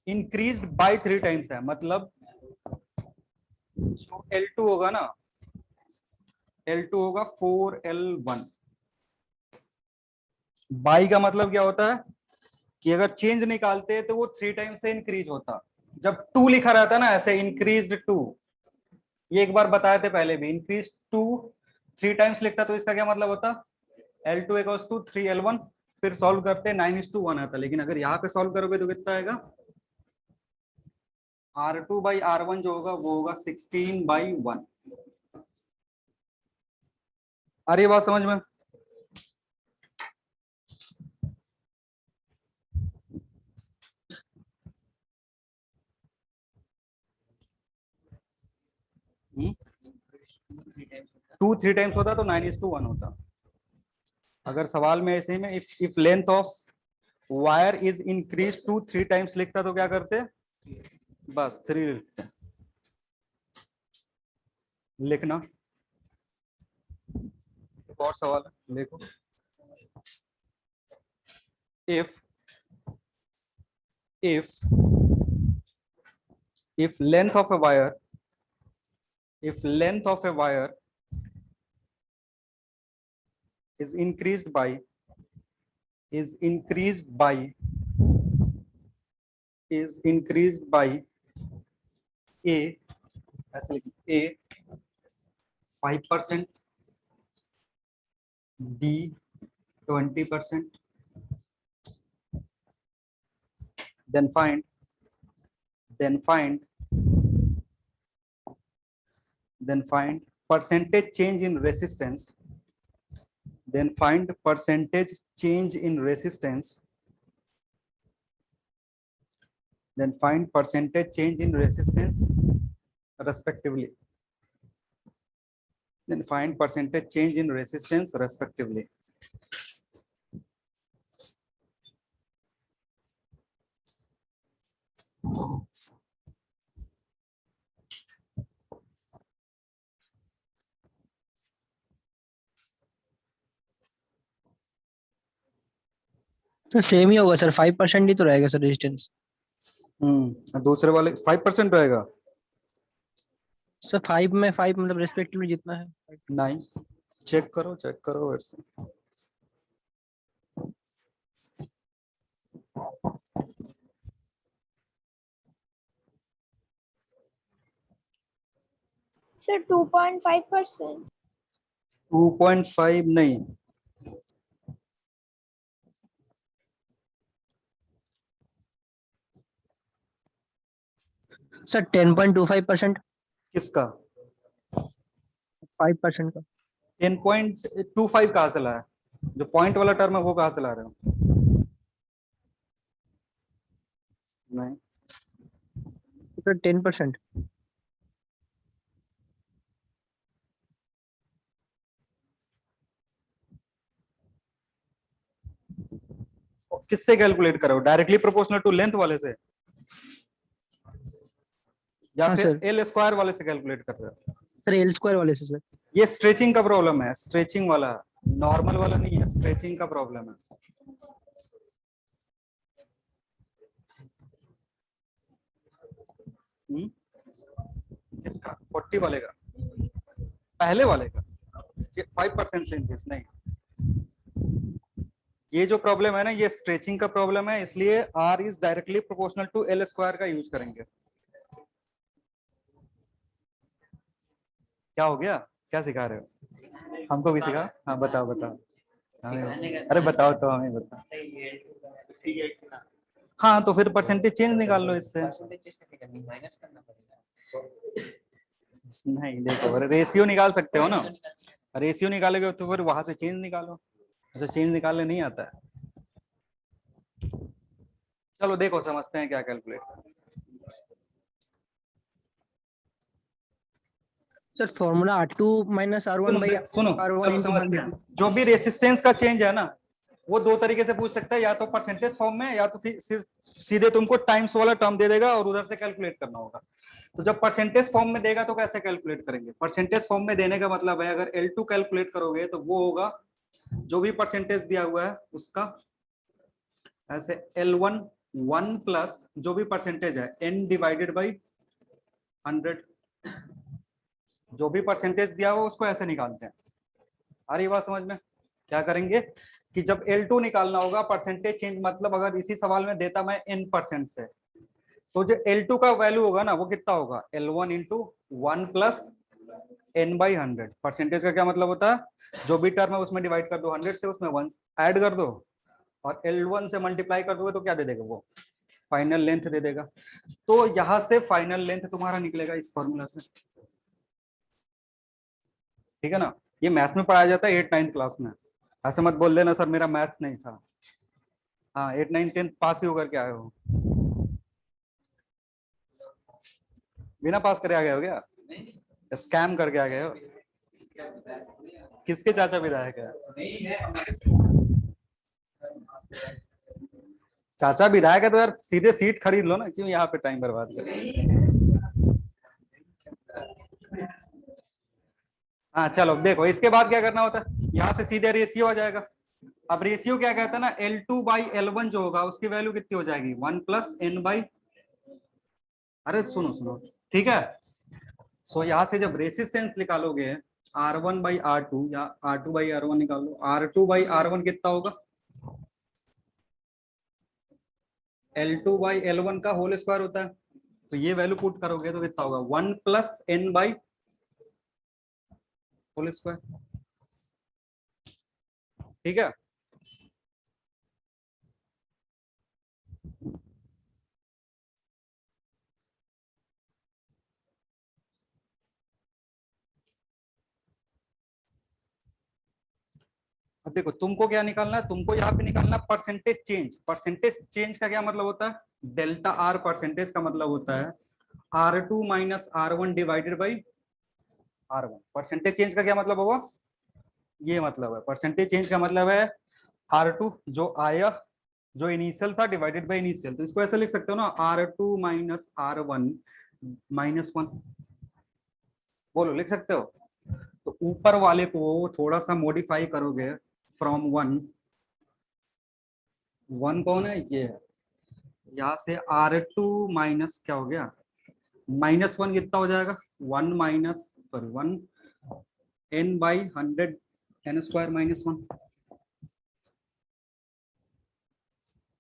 इंक्रीज बाय 3 टाइम्स है, मतलब जो L2 होगा ना, L2 होगा 4L1। बाई का मतलब क्या होता है कि अगर चेंज निकालते तो वो 3 टाइम्स से इंक्रीज होता। जब 2 लिखा रहता है ना ऐसे, इंक्रीज 2, ये एक बार बताए थे पहले भी, इंक्रीज 2 3 टाइम्स लिखता तो इसका क्या मतलब होता, L2 = 3L1। फिर सॉल्व करते 9:1 आता, लेकिन अगर यहाँ पे सॉल्व करोगे तो कितना आएगा, R2/R1 जो होगा वो होगा 16/1। अरे बात समझ में? टू 3 टाइम्स होता तो 9:1 होता। अगर सवाल में ऐसे ही में if length of wire is increase to 3 times लिखता तो क्या करते, बस 3 लिखते। लिखना, एक और सवाल है देखो, if length of a wire, if length of a wire is increased by is increased by A, ऐसे लिखिए, A 5%, B 20%, then find percentage change in resistance, then find percentage change in resistance, then find percentage change in resistance respectively, then find percentage change in resistance respectively.
तो सेम ही होगा सर, 5% ही तो रहेगा सर रेजिस्टेंस।
दूसरे वाले 5% रहेगा।
सर 5 में 5 मतलब रेस्पेक्टिवली जितना है।
नहीं, चेक करो फिर से।
Sir, 2.5%.
2.5 नहीं,
सर 10.25%।
किसका?
5% का।
10.25 कहाँ से लाया? जो पॉइंट वाला टर्म है वो कहाँ से ला रहे हो? नहीं
सर 10%।
किससे कैलकुलेट करो? डायरेक्टली प्रोपोर्शनल टू लेंथ वाले से या
हाँ
फिर
सर।
एल स्क्वायर वाले से कैलकुलेट कर रहे हो?
सर एल स्क्वायर वाले से सर।
ये स्ट्रेचिंग का प्रॉब्लम है, स्ट्रेचिंग वाला, नॉर्मल वाला नहीं है, स्ट्रेचिंग का प्रॉब्लम है। किसका? 40 वाले का, पहले वाले का 5% से इंक्रीज नहीं। ये जो प्रॉब्लम है ना, ये स्ट्रेचिंग का प्रॉब्लम है, इसलिए R is directly proportional to L square का यूज करेंगे। क्या हो गया? क्या सिखा रहे हो? हमको भी सिखा। हाँ बताओ अरे बताओ तो, हमें बताओ। हाँ तो फिर परसेंटेज चेंज निकाल लो इससे। नहीं देखो, रेशियो निकाल सकते हो ना, रेशियो निकालोगे तो फिर वहां से चेंज निकालो। अच्छा, चेंज निकालने नहीं आता है? चलो देखो, समझते हैं क्या calculate.
Sir formula R2 minus R1 by
सुनो
R1
चलो
इंटू
समझते हैं।
100।
जो भी रेसिस्टेंस का चेंज है ना, वो दो तरीके से पूछ सकता है, या तो परसेंटेज फॉर्म में, या तो फिर सिर्फ सीधे तुमको टाइम्स वाला टर्म दे देगा और उधर से कैलकुलेट करना होगा। तो जब परसेंटेज फॉर्म में देगा तो कैसे कैलकुलेट करेंगे? परसेंटेज फॉर्म में देने का मतलब है, अगर L2 कैलकुलेट करोगे तो वो होगा जो भी परसेंटेज दिया हुआ है उसका, ऐसे L1 1 प्लस जो भी परसेंटेज है n डिवाइडेड बाई 100। जो भी परसेंटेज दिया हो उसको ऐसे निकालते हैं। आ रही बात समझ में? क्या करेंगे कि जब L2 निकालना होगा, परसेंटेज चेंज मतलब अगर इसी सवाल में देता मैं n% से, तो जो L2 का वैल्यू होगा ना वो कितना होगा? L1 into 1 plus n by 100। Percentage का क्या मतलब होता है? जो भी टर्म है उसमें डिवाइड कर दो 100 से, उसमें 1 ऐड कर दो और L1 से मल्टीप्लाई कर दोगे तो क्या दे देगा? वो फाइनल लेंथ दे देगा। तो यहां से फाइनल लेंथ तुम्हारा निकलेगा इस फॉर्मूला से। ठीक है ना? ये मैथ में पढ़ाया जाता है 8-9 क्लास में। ऐसे मत बोल देना सर मेरा मैथ्स नहीं था। हाँ 8-9-10 पास ही होकर के आए हो। बिना पास करे आ गए हो क्या? स्कैम करके आ गए हो? किसके चाचा विधायक है? चाचा विधायक है तो यार सीधे सीट खरीद लो ना, क्यों यहाँ पे टाइम बर्बाद कर। हाँ चलो देखो, इसके बाद क्या करना होता है? यहाँ से सीधे रेशियो आ जाएगा। अब रेशियो क्या कहता है ना, L2 बाई L1 जो होगा उसकी वैल्यू कितनी हो जाएगी? 1 प्लस n बाई, अरे सुनो ठीक है। सो यहाँ से जब रेसिस्टेंस निकालोगे R1 बाई R2 या R2 बाई R1 निकालो, R2 बाई R1 कितना होगा? L2/L1 का होल स्क्वायर होता है। तो ये वैल्यू पुट करोगे तो कितना होगा 1 + n/होल स्क्वायर। ठीक है, अब देखो तुमको क्या निकालना है, तुमको यहाँ पे निकालना परसेंटेज चेंज। परसेंटेज चेंज का क्या मतलब होता है, डेल्टा आर परसेंटेज का मतलब होता है R2 - R1 divided by R1। Percentage change का क्या मतलब होगा, ये मतलब है परसेंटेज चेंज का मतलब है R2 जो आया, जो इनिशियल था डिवाइडेड बाई इनिशियल। तो इसको ऐसे लिख सकते हो ना, R2 - R1 -1। बोलो, लिख सकते हो। तो ऊपर वाले को थोड़ा सा मॉडिफाई करोगे, फ्रॉम 1, 1 कौन है, ये है, यहाँ से R2 माइनस क्या हो गया, -1 कितना हो जाएगा, 1 माइनस सॉरी 1 n/100 n² -1।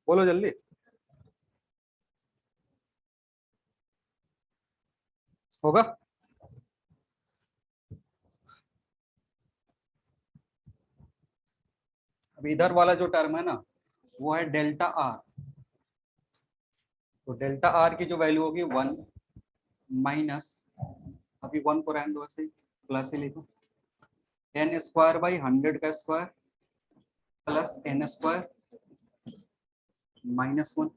बोलो जल्दी, होगा। अब इधर वाला जो टर्म है ना, वो है डेल्टा आर। तो डेल्टा आर की जो वैल्यू होगी 1 माइनस, अभी 1 को रहने दो ऐसे ही, प्लस ही लिखो, n²/100 का स्क्वायर प्लस n² -1।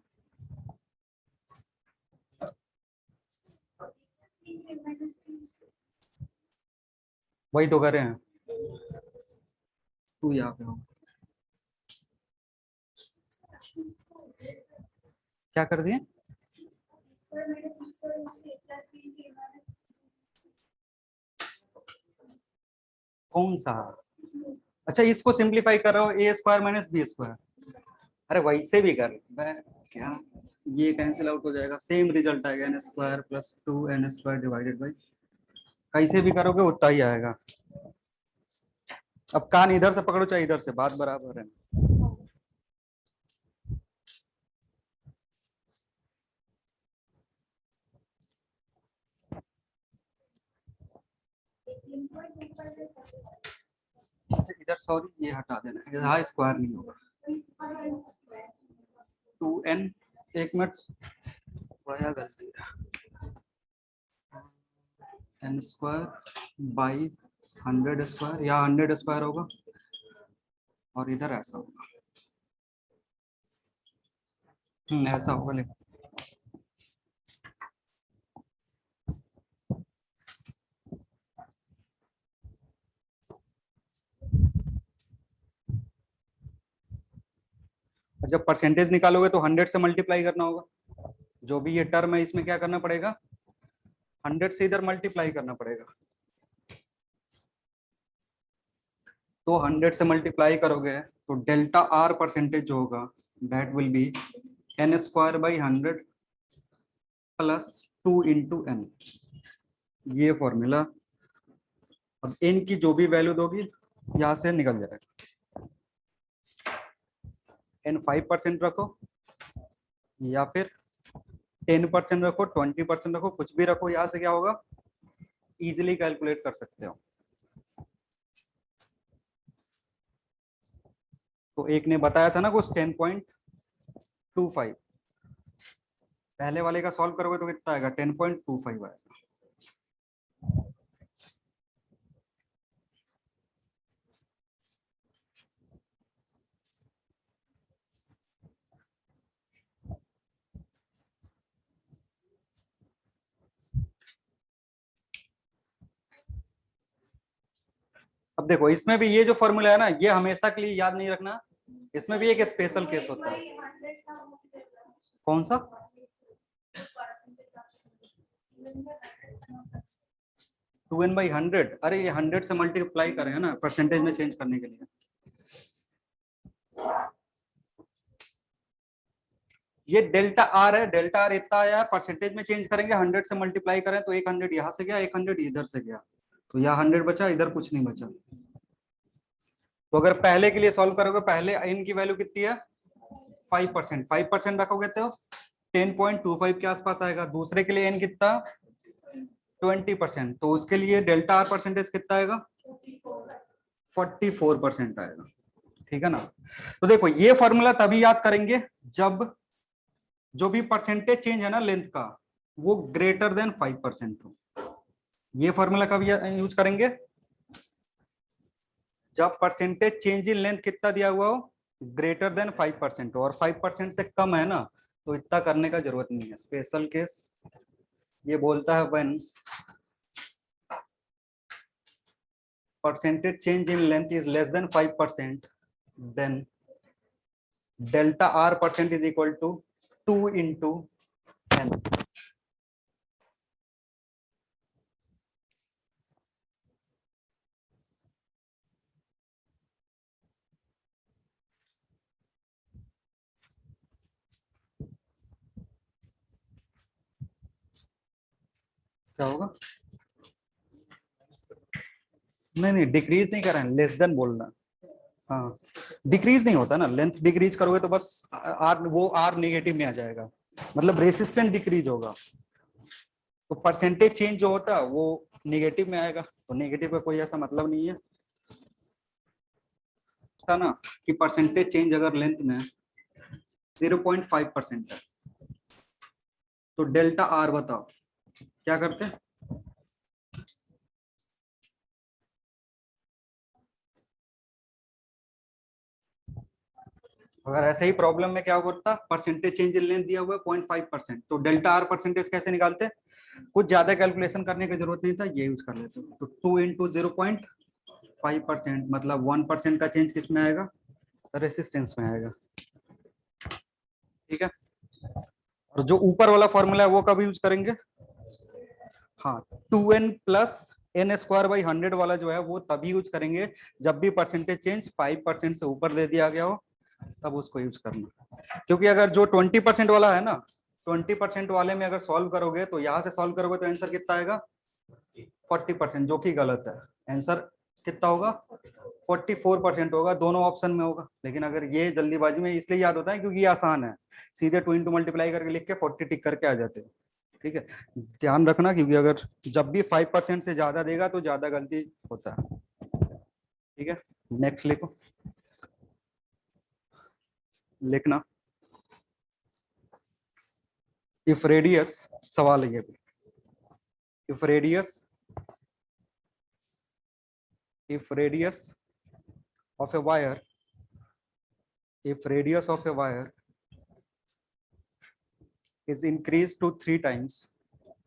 वही तो कर रहे हैं, 2 यहाँ पे हो, क्या कर दिए, कौन सा, अच्छा इसको सिंप्लीफाई कर रहे हो, a² - b²। अरे वैसे भी कर, मैं क्या, ये कैंसिल आउट हो जाएगा, सेम रिजल्ट आएगा, n² + 2n² डिवाइडेड बाई, कैसे भी करोगे उतना ही आएगा। अब कान इधर से पकड़ो चाहे इधर से, बात बराबर है। अच्छा इधर सॉरी ये हटा देना, यहाँ स्क्वायर नहीं होगा, 2n, 1 मिनट बड़ा गलती है, n²/100² या 100² होगा, और इधर ऐसा होगा, ऐसा होगा। लेकिन जब परसेंटेज निकालोगे तो 100 से मल्टीप्लाई करना होगा, जो भी ये टर्म है इसमें क्या करना पड़ेगा, 100 से इधर मल्टीप्लाई करना पड़ेगा। तो 100 से मल्टीप्लाई करोगे तो डेल्टा आर परसेंटेज जो होगा that will B n²/100 + 2 × n, ये फॉर्मूला। अब n की जो भी वैल्यू दोगी यहाँ से निकल जाएगा, n 5% रखो या फिर 10% रखो, 20% रखो, कुछ भी रखो, यहाँ से क्या होगा, इजीली कैलकुलेट कर सकते हो। तो एक ने बताया था ना कुछ 10.25, पहले वाले का सॉल्व करोगे तो कितना आएगा, 10.25 आएगा। अब देखो इसमें भी ये जो फॉर्मूला है ना, ये हमेशा के लिए याद नहीं रखना, इसमें भी एक स्पेशल केस होता है। कौन सा, 2n/100, अरे ये 100 से मल्टीप्लाई करें है ना परसेंटेज में चेंज करने के लिए। ये डेल्टा आर है, डेल्टा आर इतना आया, परसेंटेज में चेंज करेंगे, 100 से मल्टीप्लाई करें तो 100 यहाँ से गया, 100 इधर से गया, तो यहाँ 100 बचा, इधर कुछ नहीं बचा। तो अगर पहले के लिए सॉल्व करोगे, पहले n की वैल्यू कितनी है 5%, 5% रखोगे तो 10.25 के आसपास आएगा। दूसरे के लिए एन कितना 20%, तो उसके लिए डेल्टा आर परसेंटेज कितना आएगा 44% आएगा। ठीक है ना। तो देखो ये फॉर्मूला तभी याद करेंगे जब जो भी परसेंटेज चेंज है ना लेंथ का वो ग्रेटर देन 5% हो। ये फॉर्मूला कब यूज करेंगे जब परसेंटेज चेंज इन लेंथ कितना दिया हुआ हो ग्रेटर देन 5% हो, और 5% से कम है ना तो इतना करने का जरूरत नहीं है। स्पेशल केस ये बोलता है when percentage change in length is less than 5%, then delta r percent is equal to 2 into n। क्या होगा नहीं डिक्रीज नहीं कर रहे हैं, लेस देन बोलना। हाँ डिक्रीज नहीं होता ना, लेंथ डिक्रीज करोगे तो बस आर वो आर नेगेटिव में आ जाएगा, मतलब रेसिस्टेंस डिक्रीज होगा। तो परसेंटेज चेंज जो होता है वो नेगेटिव में आएगा, तो नेगेटिव का कोई ऐसा मतलब नहीं है था ना कि परसेंटेज चेंज अगर लेंथ में 0.5% है तो डेल्टा आर बताओ क्या करते हैं। अगर ऐसे ही प्रॉब्लम में क्या होता परसेंटेज चेंज इन लेंथ दिया हुआ है 0.5%, तो डेल्टा आर परसेंटेज कैसे निकालते हैं, कुछ ज्यादा कैलकुलेशन करने की जरूरत नहीं था, ये यूज कर लेते हो। तो 2 इंटू 0.5% मतलब 1% का चेंज किस में आएगा रेसिस्टेंस में आएगा। ठीक है। और जो ऊपर वाला फॉर्मूला है वो कब यूज करेंगे, हाँ 2n plus N square by 100 वाला जो है वो तभी यूज करेंगे जब भी परसेंटेज चेंज 5% से ऊपर दे दिया गया हो, तब उसको यूज करना। क्योंकि अगर जो 20% वाला है ना 20% वाले में अगर सॉल्व करोगे तो यहाँ से सॉल्व करोगे तो आंसर कितना आएगा 40%, जो कि गलत है। आंसर कितना होगा 44% होगा, दोनों ऑप्शन में होगा। लेकिन अगर ये जल्दीबाजी में इसलिए याद होता है क्योंकि ये आसान है, सीधे 2 इंटू मल्टीप्लाई करके लिख के 40 टिक करके आ जाते हैं। ठीक है, ध्यान रखना क्योंकि अगर जब भी 5% से ज्यादा देगा तो ज्यादा गलती होता है। ठीक है, नेक्स्ट लिखो, लिखना इफ रेडियस, सवाल है ये भी, if radius of a wire, if radius of a wire is increased to 3 times,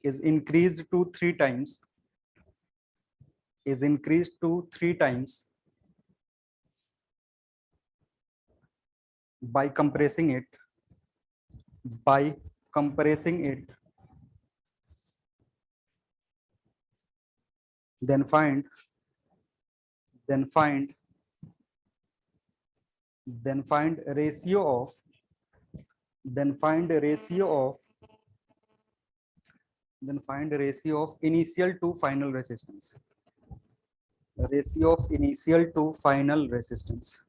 is increased to 3 times, is increased to 3 times by compressing it, by compressing it, then find ratio of, then find ratio of initial to final resistance, ratio of initial to final resistance।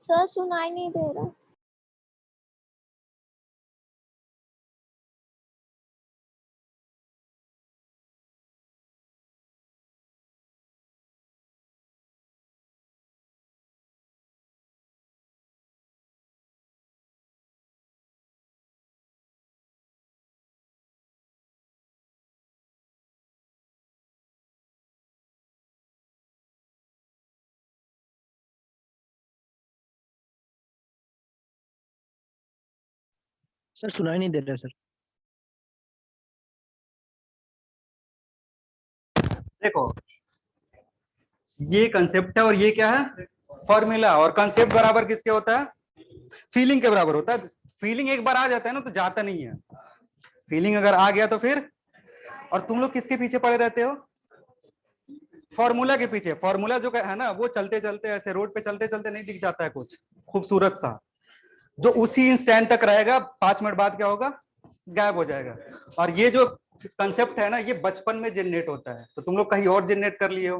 Sir सुनाई नहीं दे रहा।
सर सुनाई नहीं दे रहा सर।
देखो ये कंसेप्ट है और ये क्या है, फॉर्मूला। और कंसेप्ट बराबर किसके होता है, फीलिंग के बराबर होता है। फीलिंग एक बार आ जाता है ना तो जाता नहीं है, फीलिंग अगर आ गया तो फिर। और तुम लोग किसके पीछे पड़े रहते हो, फॉर्मूला के पीछे। फॉर्मूला जो है ना वो चलते चलते ऐसे रोड पे चलते चलते नहीं दिख जाता है कुछ खूबसूरत सा, जो उसी इंस्टेंट तक रहेगा, 5 मिनट बाद क्या होगा, गायब हो जाएगा। और ये जो कंसेप्ट है ना ये बचपन में जनरेट होता है, तो तुम लोग कहीं और जनरेट कर लिए हो,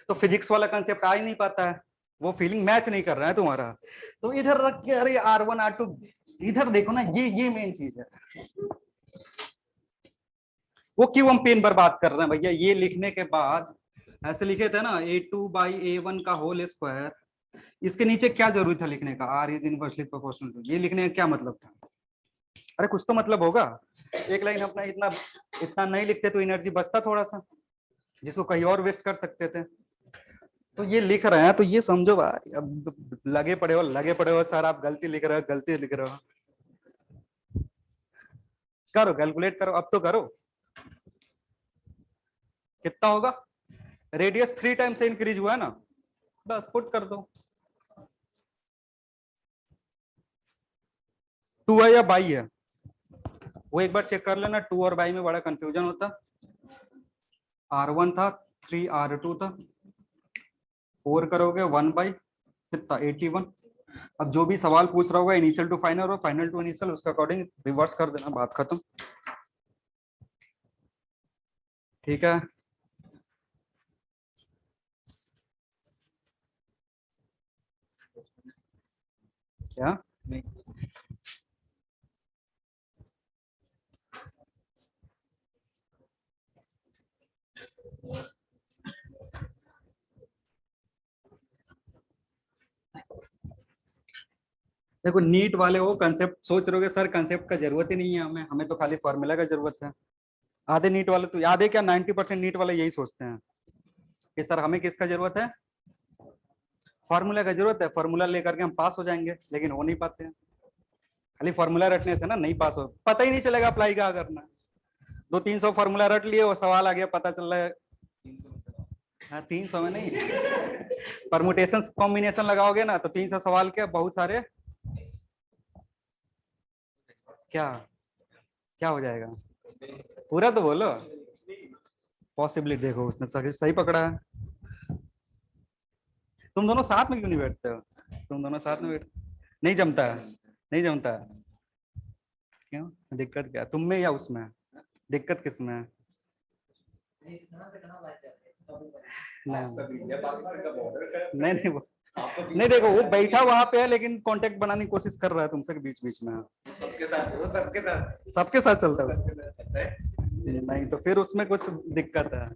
तो फिजिक्स वाला कंसेप्ट आ ही नहीं पाता है, वो फीलिंग मैच नहीं कर रहा है तुम्हारा। तो इधर रख के अरे R1 R2 इधर देखो ना, ये मेन चीज है। वो क्यों हम पेन बर्बाद कर रहे हैं भैया, ये लिखने के बाद ऐसे लिखे थे ना A2/A1 का होल स्क्वायर, इसके नीचे क्या जरूरत था लिखने का, R is inversely proportional to, ये लिखने का क्या मतलब था। अरे कुछ तो मतलब होगा, एक लाइन अपना इतना इतना नहीं लिखते तो एनर्जी बचता थोड़ा सा, जिसको कहीं और वेस्ट कर सकते थे। तो ये लिख रहे हैं तो ये समझो भाई, अब लगे पड़े हो सर, आप गलती लिख रहे हो, गलती लिख रहे हो। करो कैलकुलेट करो, अब तो करो, कितना होगा, रेडियस 3 टाइम से इंक्रीज हुआ है ना, बस पुट कर दो। 2 है या बाई है, वो एक बार चेक कर लेना, 2 और बाई में बड़ा कंफ्यूजन होता। R1 था, 3 R2 था, 4 करोगे 1/, कितना 81। अब जो भी सवाल पूछ रहा होगा इनिशियल टू फाइनल और फाइनल टू इनिशियल, उसके अकॉर्डिंग रिवर्स कर देना, बात खत्म। ठीक है, क्या देखो, नीट वाले वो कंसेप्ट सोच रहे हो सर, कंसेप्ट का जरूरत ही नहीं है हमें, हमें तो खाली फॉर्मूला का जरूरत है। आधे नीट वाले तो, आधे क्या 90% नीट वाले यही सोचते हैं कि सर हमें किसका जरूरत है, फॉर्मूला का जरूरत है, फॉर्मूला लेकर के हम पास हो जाएंगे, लेकिन हो नहीं पाते हैं। खाली फॉर्मूला रटने से ना नहीं पास हो, पता ही नहीं चलेगा अप्लाई क्या करना है। 200-300 फॉर्मूला रट लिए और सवाल आ गया, पता चल रहा है 300 में नहीं, परमुटेशन कॉम्बिनेशन लगाओगे ना तो 300 सवाल के बहुत सारे, क्या क्या हो जाएगा, पूरा तो बोलो। पॉसिबिलिटी देखो उसने सही सही पकड़ा है। तुम दोनों साथ में क्यों नहीं बैठते हो, तुम दोनों साथ में बैठ, नहीं जमता है, नहीं जमता है, क्यों, दिक्कत क्या तुम में या उसमें, दिक्कत किस में है, नहीं नहीं वो नहीं, देखो वो बैठा वहां पे है लेकिन कांटेक्ट बनाने की कोशिश कर रहा है तुमसे बीच बीच में, सबके साथ चलता है नहीं तो फिर उसमें कुछ दिक्कत है।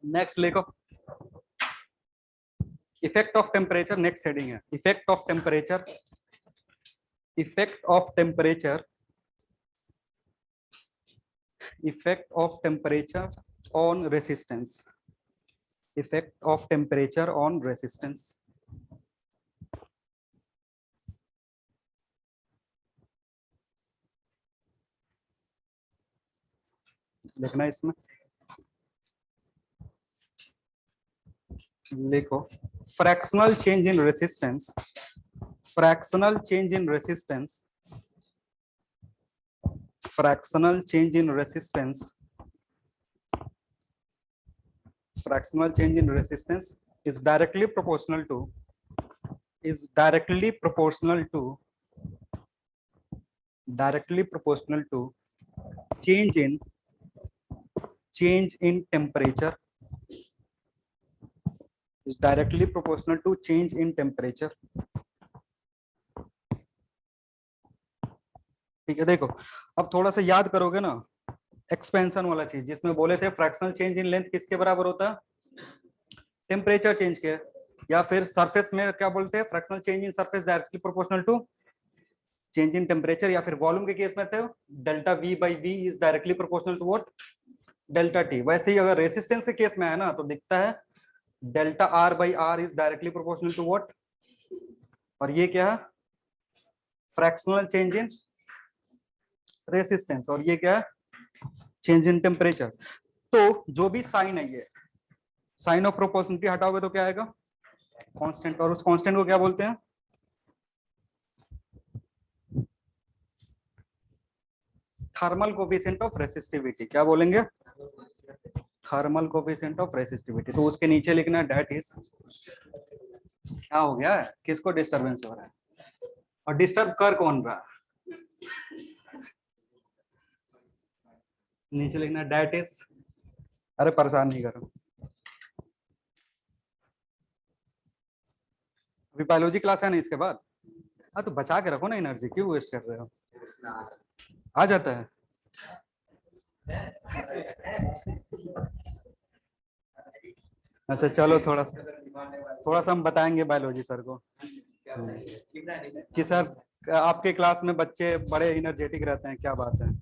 नेक्स्ट लिखो, effect of temperature, next heading है effect of temperature, effect of temperature, effect of temperature on resistance, effect of temperature on resistance. लिखना इसमें, लिखो fractional change in resistance, fractional change in resistance, fractional change in resistance, fractional change in resistance is directly proportional to, is directly proportional to, directly proportional to change in temperature, is directly proportional to change in temperature. ठीक है, देखो अब थोड़ा सा याद करोगे ना एक्सपेंशन वाला चीज, जिसमें बोले थे फ्रैक्शनल चेंज इन लेंथ किसके बराबर होता है, टेम्परेचर चेंज के, या फिर सरफेस में क्या बोलते हैं, fractional change in surface directly proportional to change in temperature, या फिर वॉल्यूम के केस में थे delta V by V is directly proportional to what, delta T. वैसे ही अगर रेसिस्टेंस के केस में है ना तो दिखता है delta R by R is directly proportional to what, और ये क्या है, फ्रैक्शनल चेंज इन रेसिस्टेंस, और ये क्या है, चेंज इन टेम्परेचर। तो जो भी साइन है, ये साइन ऑफ प्रोपोर्शनलिटी हटाओगे तो क्या आएगा, कांस्टेंट, और उस कांस्टेंट को क्या बोलते हैं, थर्मल कोफिशिएंट ऑफ रेसिस्टिविटी। क्या बोलेंगे, थर्मल कोफिशिएंट ऑफ रेसिस्टिविटी। तो उसके नीचे लिखना है दैट इज, क्या हो गया है, किसको डिस्टरबेंस हो रहा है, और डिस्टर्ब कर कौन रहा है, नीचे लिखना है दैट इज, अरे परेशान नहीं करो, अभी बायोलॉजी क्लास है ना इसके बाद। हाँ तो बचा के रखो ना एनर्जी, क्यों वेस्ट कर रहे हो, आ जाता है। अच्छा चलो थोड़ा सा हम बताएंगे बायोलॉजी सर को कि सर आपके क्लास में बच्चे बड़े एनर्जेटिक रहते हैं, क्या बात है।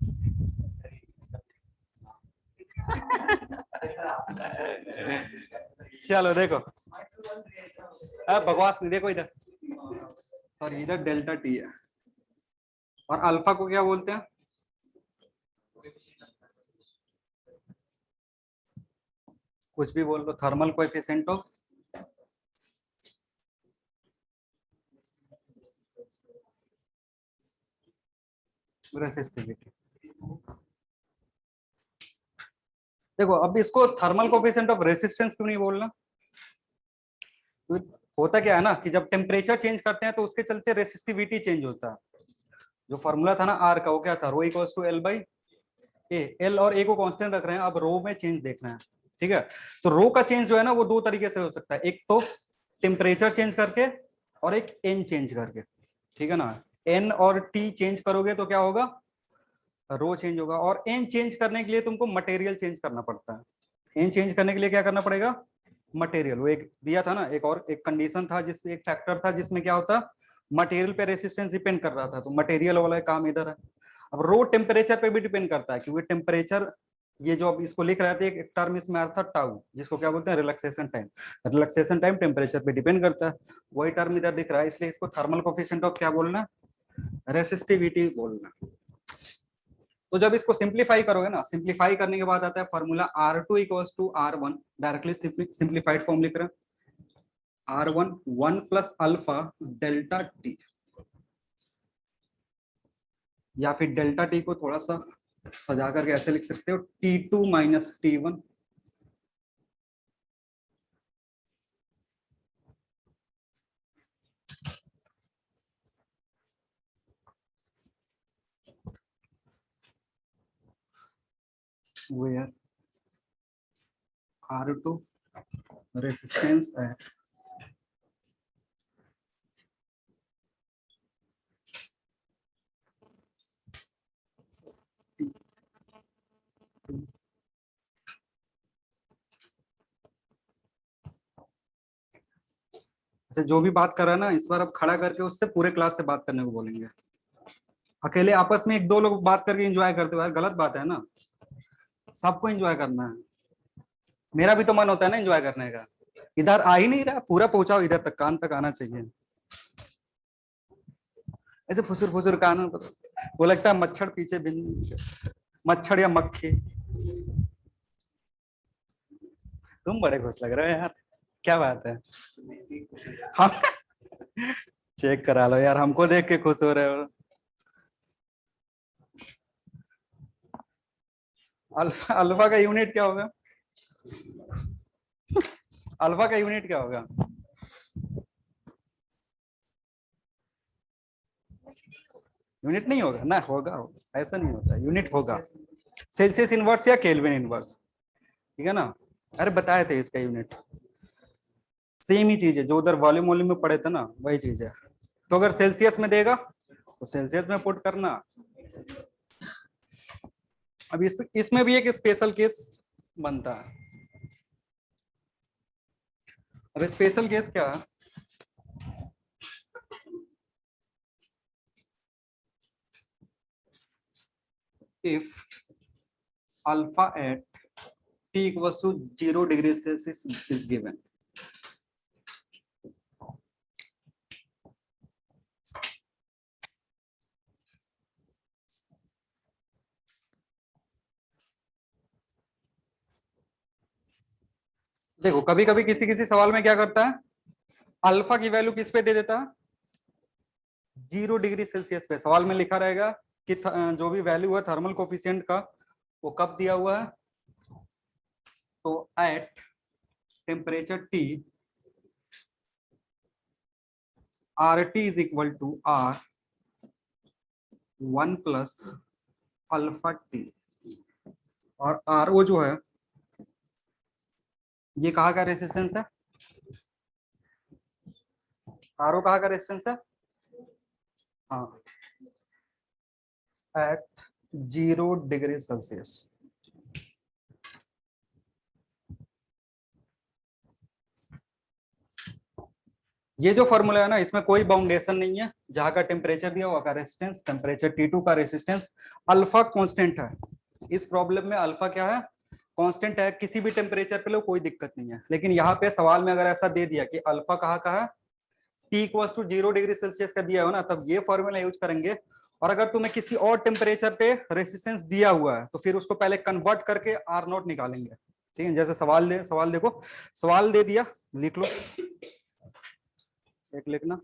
चलो देखो, अब बकवास नहीं, देखो इधर, और इधर डेल्टा टी है, और अल्फा को क्या बोलते हैं, कुछ भी बोल दो, थर्मल कोएफिशिएंट ऑफ रेसिस्टिविटी। देखो अब इसको थर्मल कोएफिशिएंट ऑफ रेसिस्टेंस क्यों नहीं बोलना, तो होता क्या है ना कि जब टेम्परेचर चेंज करते हैं तो उसके चलते रेसिस्टिविटी चेंज होता है। जो फॉर्मूला था ना आर का, वो क्या था, rho equals to L by A, L और ए को कांस्टेंट रख रहे हैं, अब रो में चेंज देखना है। ठीक है, तो रो का चेंज जो है ना वो दो तरीके से हो सकता है, एक तो टेम्परेचर चेंज करके और एक एन चेंज करके। ठीक है ना, एन और टी चेंज करोगे तो क्या होगा, रो चेंज होगा, और एन चेंज करने के लिए तुमको मटेरियल चेंज करना पड़ता है। एन चेंज करने के लिए क्या करना पड़ेगा, मटेरियल। वो एक दिया था ना, एक और एक कंडीशन था, जिससे एक फैक्टर था जिसमें क्या होता, मटेरियल पे रेसिस्टेंस डिपेंड कर रहा था, तो मटेरियल वाला काम इधर है। अब रो टेम्परेचर पे भी डिपेंड करता है, क्योंकि टेम्परेचर, ये जो अब इसको लिख रहे थे एक टर्म इसमें आया था टाउ, जिसको क्या बोलते हैं, relaxation time. Relaxation time temperature पे डिपेंड करता है, वही टर्म इधर दिख रहा है, इसलिए इसको थर्मल कोएफिशिएंट ऑफ क्या बोलना, रेसिस्टिविटी बोलना। तो जब इसको सिंप्लीफाई करोगे ना, सिंप्लीफाई करने के बाद आता है formula R2 equals to R1, directly simplified form लिख रहे हैं, R1 1 plus alpha delta T, या फिर डेल्टा टी को थोड़ा सा सजा करके ऐसे लिख सकते हो, T2 minus T1 where R2 resistance है, अच्छा जो भी बात कर रहा है ना इस बार अब खड़ा करके उससे पूरे क्लास से बात करने को बोलेंगे। अकेले आपस में एक दो लोग बात करके एंजॉय करते हुए गलत बात है ना, सबको एंजॉय करना है। मेरा भी तो मन होता है ना एंजॉय करने का, इधर आ ही नहीं रहा, पूरा पहुंचाओ इधर तक, कान तक आना चाहिए। ऐसे फुसुर फुसुर कान, वो लगता है मच्छर पीछे बिन, मच्छर या मक्खी। तुम बड़े खुश लग रहे हो यार, क्या बात है, हम चेक करा लो यार, हमको देख के खुश हो रहे हो। अल्फा का यूनिट क्या होगा, अल्फा का यूनिट क्या होगा, यूनिट नहीं होगा ना, होगा, ऐसा नहीं होता, यूनिट होगा, सेल्सियस इनवर्स या केल्विन इनवर्स। ठीक है ना, अरे बताए थे इसका यूनिट, सेम ही चीज है जो उधर वॉल्यूम वॉल्यूम में पढ़े थे ना, वही चीज है। तो अगर सेल्सियस में देगा तो सेल्सियस में पुट करना। अब इसमें भी एक स्पेशल केस बनता है। अब स्पेशल केस क्या है, if alpha at t equals to 0 degree Celsius is given. देखो कभी कभी किसी किसी सवाल में क्या करता है, अल्फा की वैल्यू किस पे दे देता है, 0 डिग्री सेल्सियस पे। सवाल में लिखा रहेगा कि जो भी वैल्यू है थर्मल कोफिशिएंट का वो कब दिया हुआ है, तो at temperature T RT is equal to R 1 plus alpha T। और RO जो है ये कहाँ का रेसिस्टेंस है, RO कहाँ का रेसिस्टेंस है, हाँ, एट 0 डिग्री सेल्सियस। ये जो फॉर्मूला है ना, इसमें कोई बाउंडेशन नहीं है, जहां का टेम्परेचर दिया हुआ का रेजिस्टेंस, टेम्परेचर T2 का रेजिस्टेंस, अल्फा कांस्टेंट है। इस प्रॉब्लम में अल्फा क्या है, कांस्टेंट है, किसी भी टेम्परेचर पे लो कोई दिक्कत नहीं है। लेकिन यहाँ पे सवाल में अगर ऐसा दे दिया कि अल्फा कहाँ का है, T equals to 0 degree Celsius का दिया हो ना, तब ये फॉर्मूला यूज करेंगे। और अगर तुम्हें किसी और टेम्परेचर पे रेसिस्टेंस दिया हुआ है तो फिर उसको पहले कन्वर्ट करके R0 निकालेंगे। ठीक है, जैसे सवाल देखो, सवाल दे दिया, लिख लो, एक लिखना,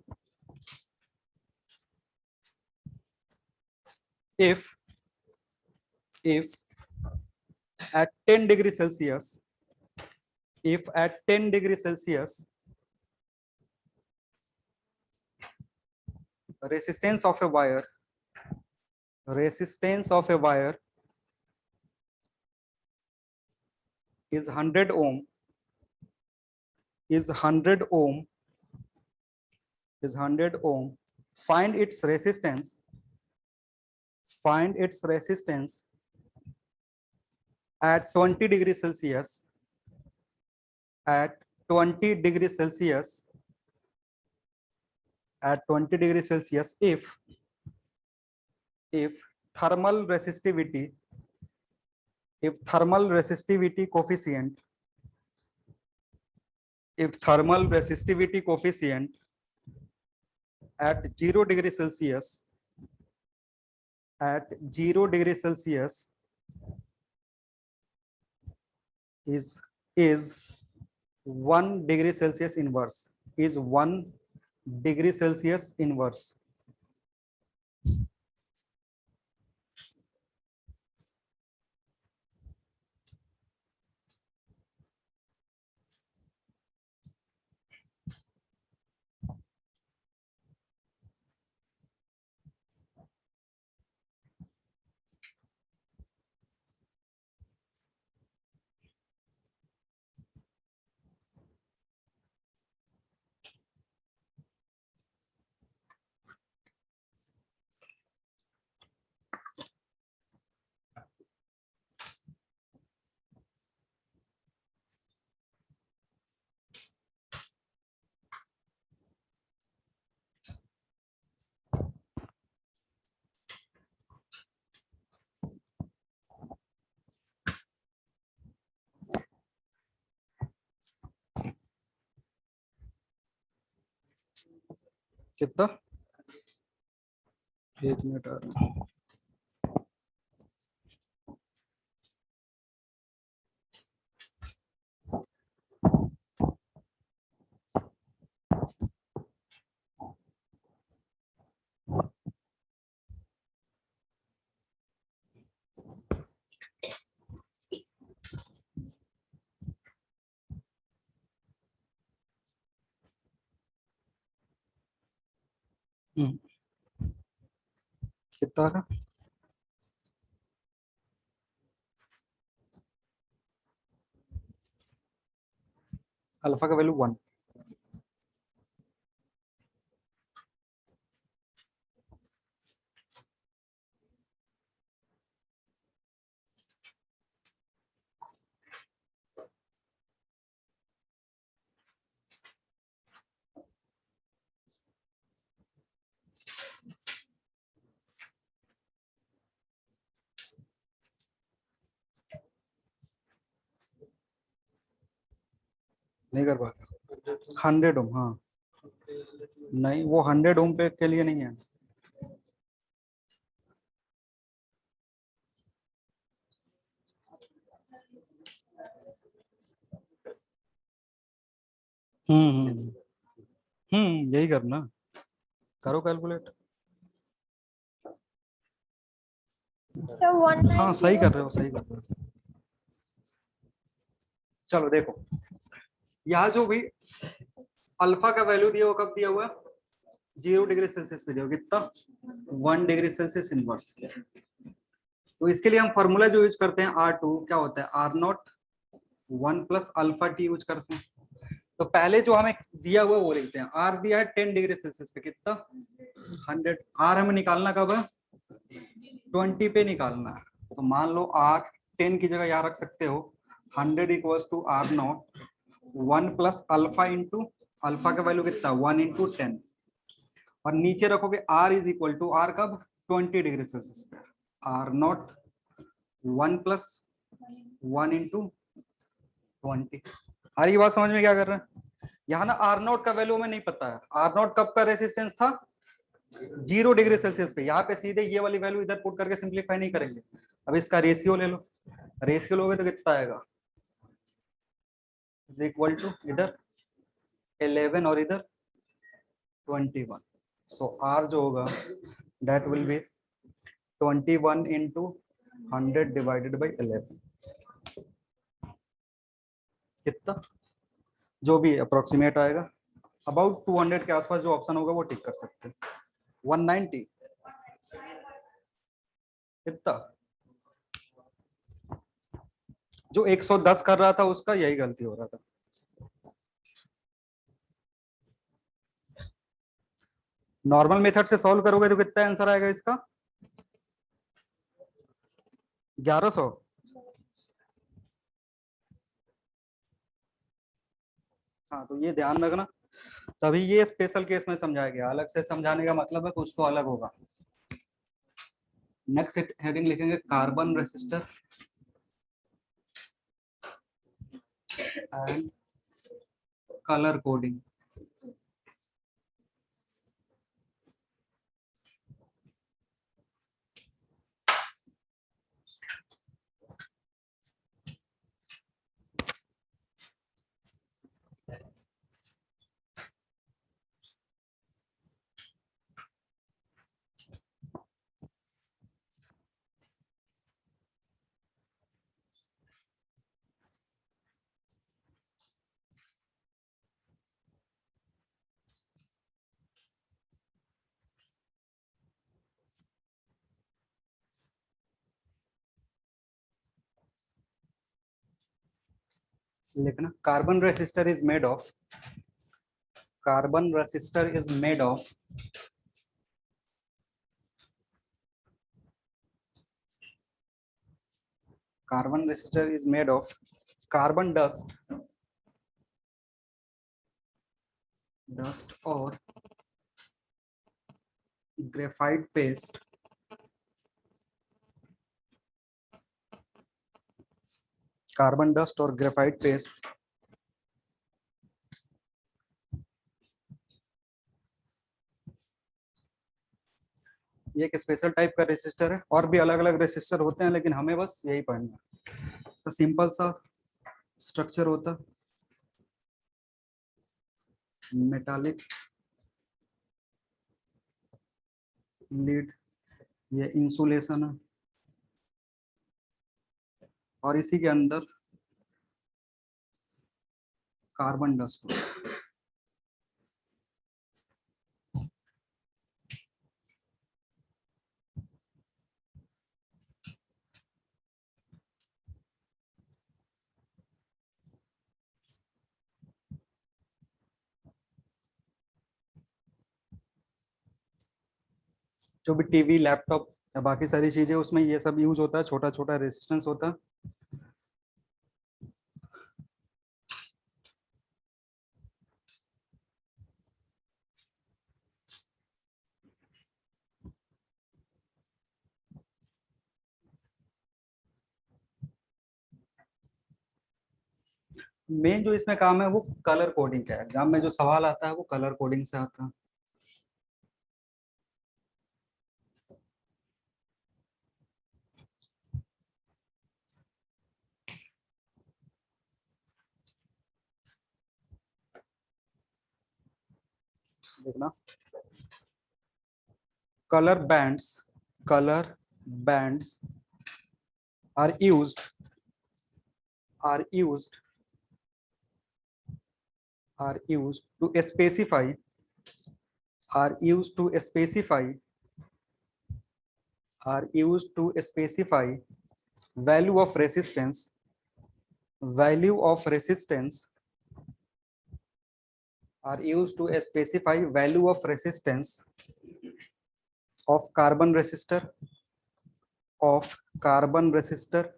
if at 10 degree Celsius, if at 10 degree Celsius resistance of a wire is 100 ohm, find its resistance at 20 degree Celsius, at 20 degree Celsius, if thermal resistivity coefficient at 0 degree Celsius is 1 degree Celsius inverse, is 1 degree Celsius inverse. कितना, एक मिनट आ रहा है। कितना आ रहा, अल्फा का वैल्यू 1, नहीं कर पाते। 100 ओम, हाँ नहीं वो 100 ओम पे के लिए नहीं है। हम्म, यही करना, करो कैलकुलेट।
सर
हाँ सही
190
कर रहे हो, सही कर रहे हो। चलो देखो, यहाँ जो भी अल्फा का वैल्यू दिया वो कब दिया हुआ है, 0 डिग्री सेल्सियस पे दिया हुआ, कितना 1 डिग्री सेल्सियस इनवर्स। तो इसके लिए हम फॉर्मूला जो यूज करते हैं R2 क्या होता है, R0 1 plus alpha T use करते हैं। तो पहले जो हमें दिया हुआ वो लिखते हैं, आर दिया है 10 डिग्री सेल्सियस पे, कितना 100। आर हमें निकालना कब है, 20 पे निकालना है। तो मान लो आर 10 की जगह यहाँ रख सकते हो, 100 equals to R0 1 plus alpha into alpha का वैल्यू कितना 1 इंटू 10, और नीचे रखोगे R is equal to R कब 20 डिग्री सेल्सियस पे, R0 1 प्लस 1 इंटू 20। आ रही बात समझ में, क्या कर रहे हैं यहाँ ना, R0 का वैल्यू हमें नहीं पता है। R0 कब का रेसिस्टेंस था, 0 डिग्री सेल्सियस पे। यहाँ पे सीधे ये वाली वैल्यू इधर पुट करके सिंपलीफाई नहीं करेंगे। अब इसका रेशियो ले लो, रेशियो लोगे तो कितना आएगा, इज इक्वल टू इधर 11 और इधर 21। सो आर जो होगा that will B 21 into 100 divided by 11, कितना जो भी अप्रोक्सीमेट आएगा, अबाउट 200 के आसपास जो ऑप्शन होगा वो टिक कर सकते हैं। 190 कितना, जो 110 कर रहा था उसका यही गलती हो रहा था। नॉर्मल मेथड से सॉल्व करोगे तो कितना आंसर आएगा इसका, 1100। हाँ तो ये ध्यान रखना, तभी ये स्पेशल केस में समझाया गया, अलग से समझाने का मतलब है कुछ तो अलग होगा। नेक्स्ट हेडिंग लिखेंगे carbon resistor and colour coding. लिखना carbon resistor is made of, carbon resistor is made of carbon resistor is made of carbon dust or graphite paste carbon dust और ग्रेफाइट पेस्ट ये एक स्पेशल टाइप का रेसिस्टर है, और भी अलग अलग रेसिस्टर होते हैं लेकिन हमें बस यही पढ़ना है। इसका सिंपल सा स्ट्रक्चर होता मेटालिक लीड, ये इंसुलेशन है, और इसी के अंदर कार्बन डस्ट। जो भी टीवी लैपटॉप या बाकी सारी चीजें उसमें ये सब यूज होता है, छोटा छोटा रेजिस्टेंस होता है। मेन जो इसमें काम है वो कलर कोडिंग का है। एग्जाम में जो सवाल आता है वो कलर कोडिंग से आता है। देखना, color bands are used are used are used to specify are used to specify are used to specify value of resistance value of resistance are used to specify value of resistance of carbon resistor of carbon resistor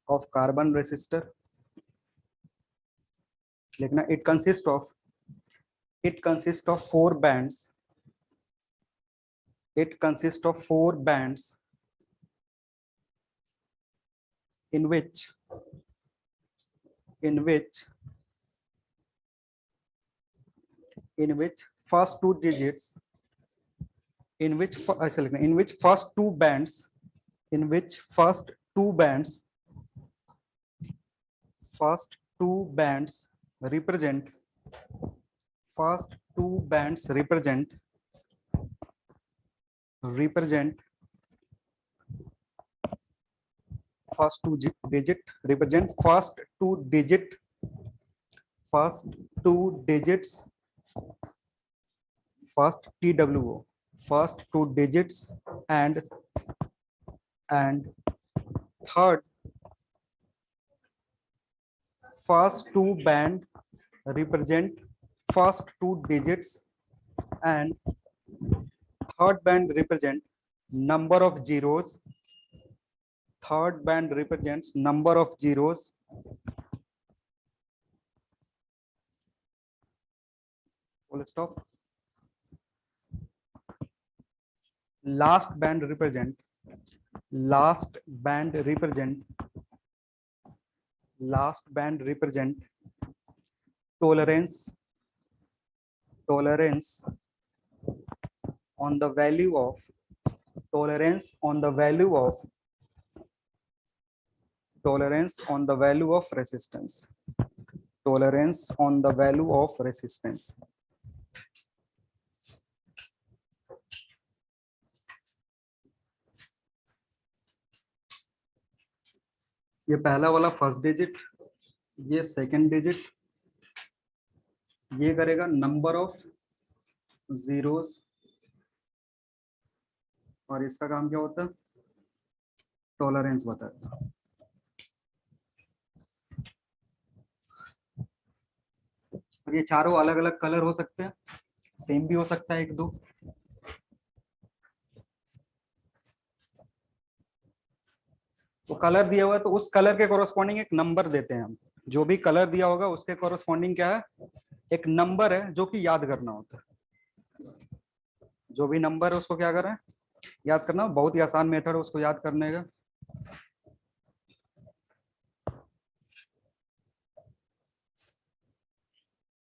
of carbon resistor. लिखना, it consists of four bands. It consists of four bands in which first two digits in which first two bands first two bands represent first two digit represent first two digits first TWO first two digits and third first two band represent first two digits and third band represent number of zeros. Third band represents number of zeros. Full stop. Last band represent tolerance on the value of resistance. Tolerance on the value of resistance. ये पहला वाला फर्स्ट डिजिट, ये सेकंड डिजिट, ये करेगा नंबर ऑफ जीरोस और इसका काम क्या होता है, टॉलरेंस बताता है। और ये चारों अलग अलग कलर हो सकते हैं, सेम भी हो सकता है एक दो। तो कलर दिया हुआ है तो उस कलर के कोरस्पॉन्डिंग एक नंबर देते हैं हम। जो भी कलर दिया होगा उसके कोरस्पॉन्डिंग क्या है, एक नंबर है जो कि याद करना होता है। जो भी नंबर है उसको क्या करें, याद करना। बहुत ही आसान मेथड है उसको याद करने का।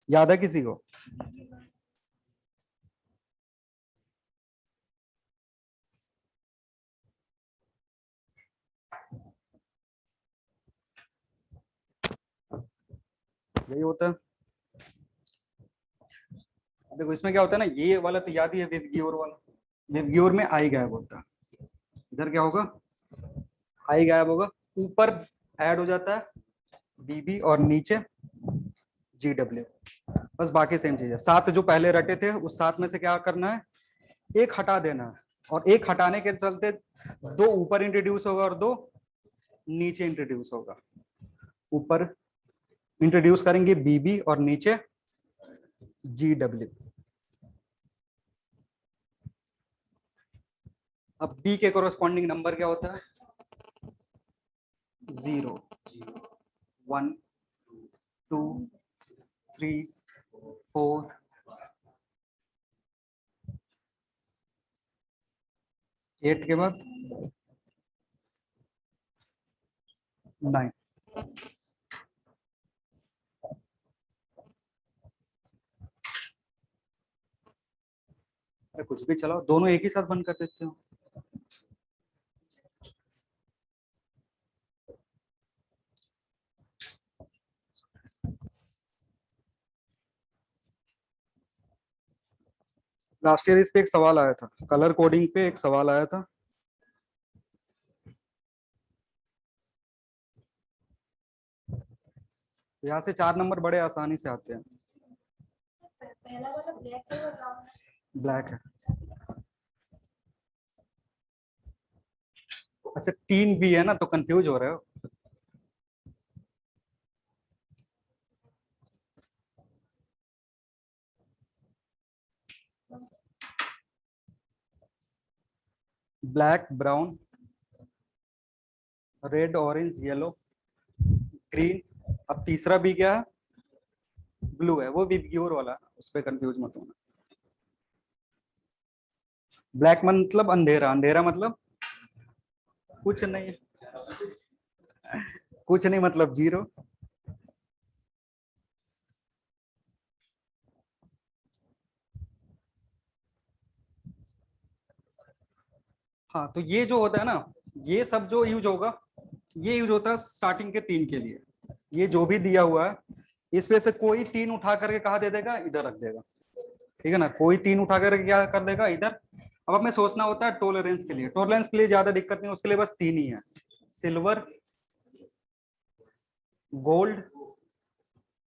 याद है किसी को? यही होता है। देखो इसमें क्या होता है ना, ये वाला तो याद ही है, विवग्योर वाला। विवग्योर में आई गायब होता है, इधर क्या होगा, आई गायब होगा, ऊपर ऐड हो जाता है बीबी और नीचे GW। बस बाकी सेम चीज है। 7 जो पहले रटे थे उस 7 में से क्या करना है, एक हटा देना है। और एक हटाने के चलते 2 ऊपर इंट्रोड्यूस होगा और 2 नीचे इंट्रोड्यूस होगा। ऊपर इंट्रोड्यूस करेंगे बीबी और नीचे GW। अब बी के कोरोस्पॉन्डिंग नंबर क्या होता है, 0 1 2 3 4 8 के बाद 9। अरे कुछ भी चलाओ, दोनों एक ही साथ बंद कर देते हो। लास्ट ईयर इस पे एक सवाल आया था, कलर कोडिंग पे एक सवाल आया था। यहाँ से 4 नंबर बड़े आसानी से आते हैं।
पहला वाला ब्लैक है और ब्राउन
ब्लैक है। अच्छा 3 भी है ना, तो कंफ्यूज हो रहे हो। Black, brown, red, orange, yellow, green. अब तीसरा भी क्या है? ब्लू है, वो भी प्योर वाला, उस पर कंफ्यूज मत होना। ब्लैक मतलब अंधेरा, अंधेरा मतलब कुछ नहीं, कुछ नहीं मतलब 0। हाँ तो ये जो होता है ना, ये सब जो यूज होगा, ये यूज होता है स्टार्टिंग के 3 के लिए। ये जो भी दिया हुआ है, इस पे से कोई 3 उठा करके कहा दे देगा, इधर रख देगा। ठीक है ना, कोई 3 उठा करके क्या कर देगा, इधर। अब हमें सोचना होता है टॉलरेंस के लिए। टॉलरेंस के लिए ज्यादा दिक्कत नहीं, उसके लिए बस 3 ही है, सिल्वर, गोल्ड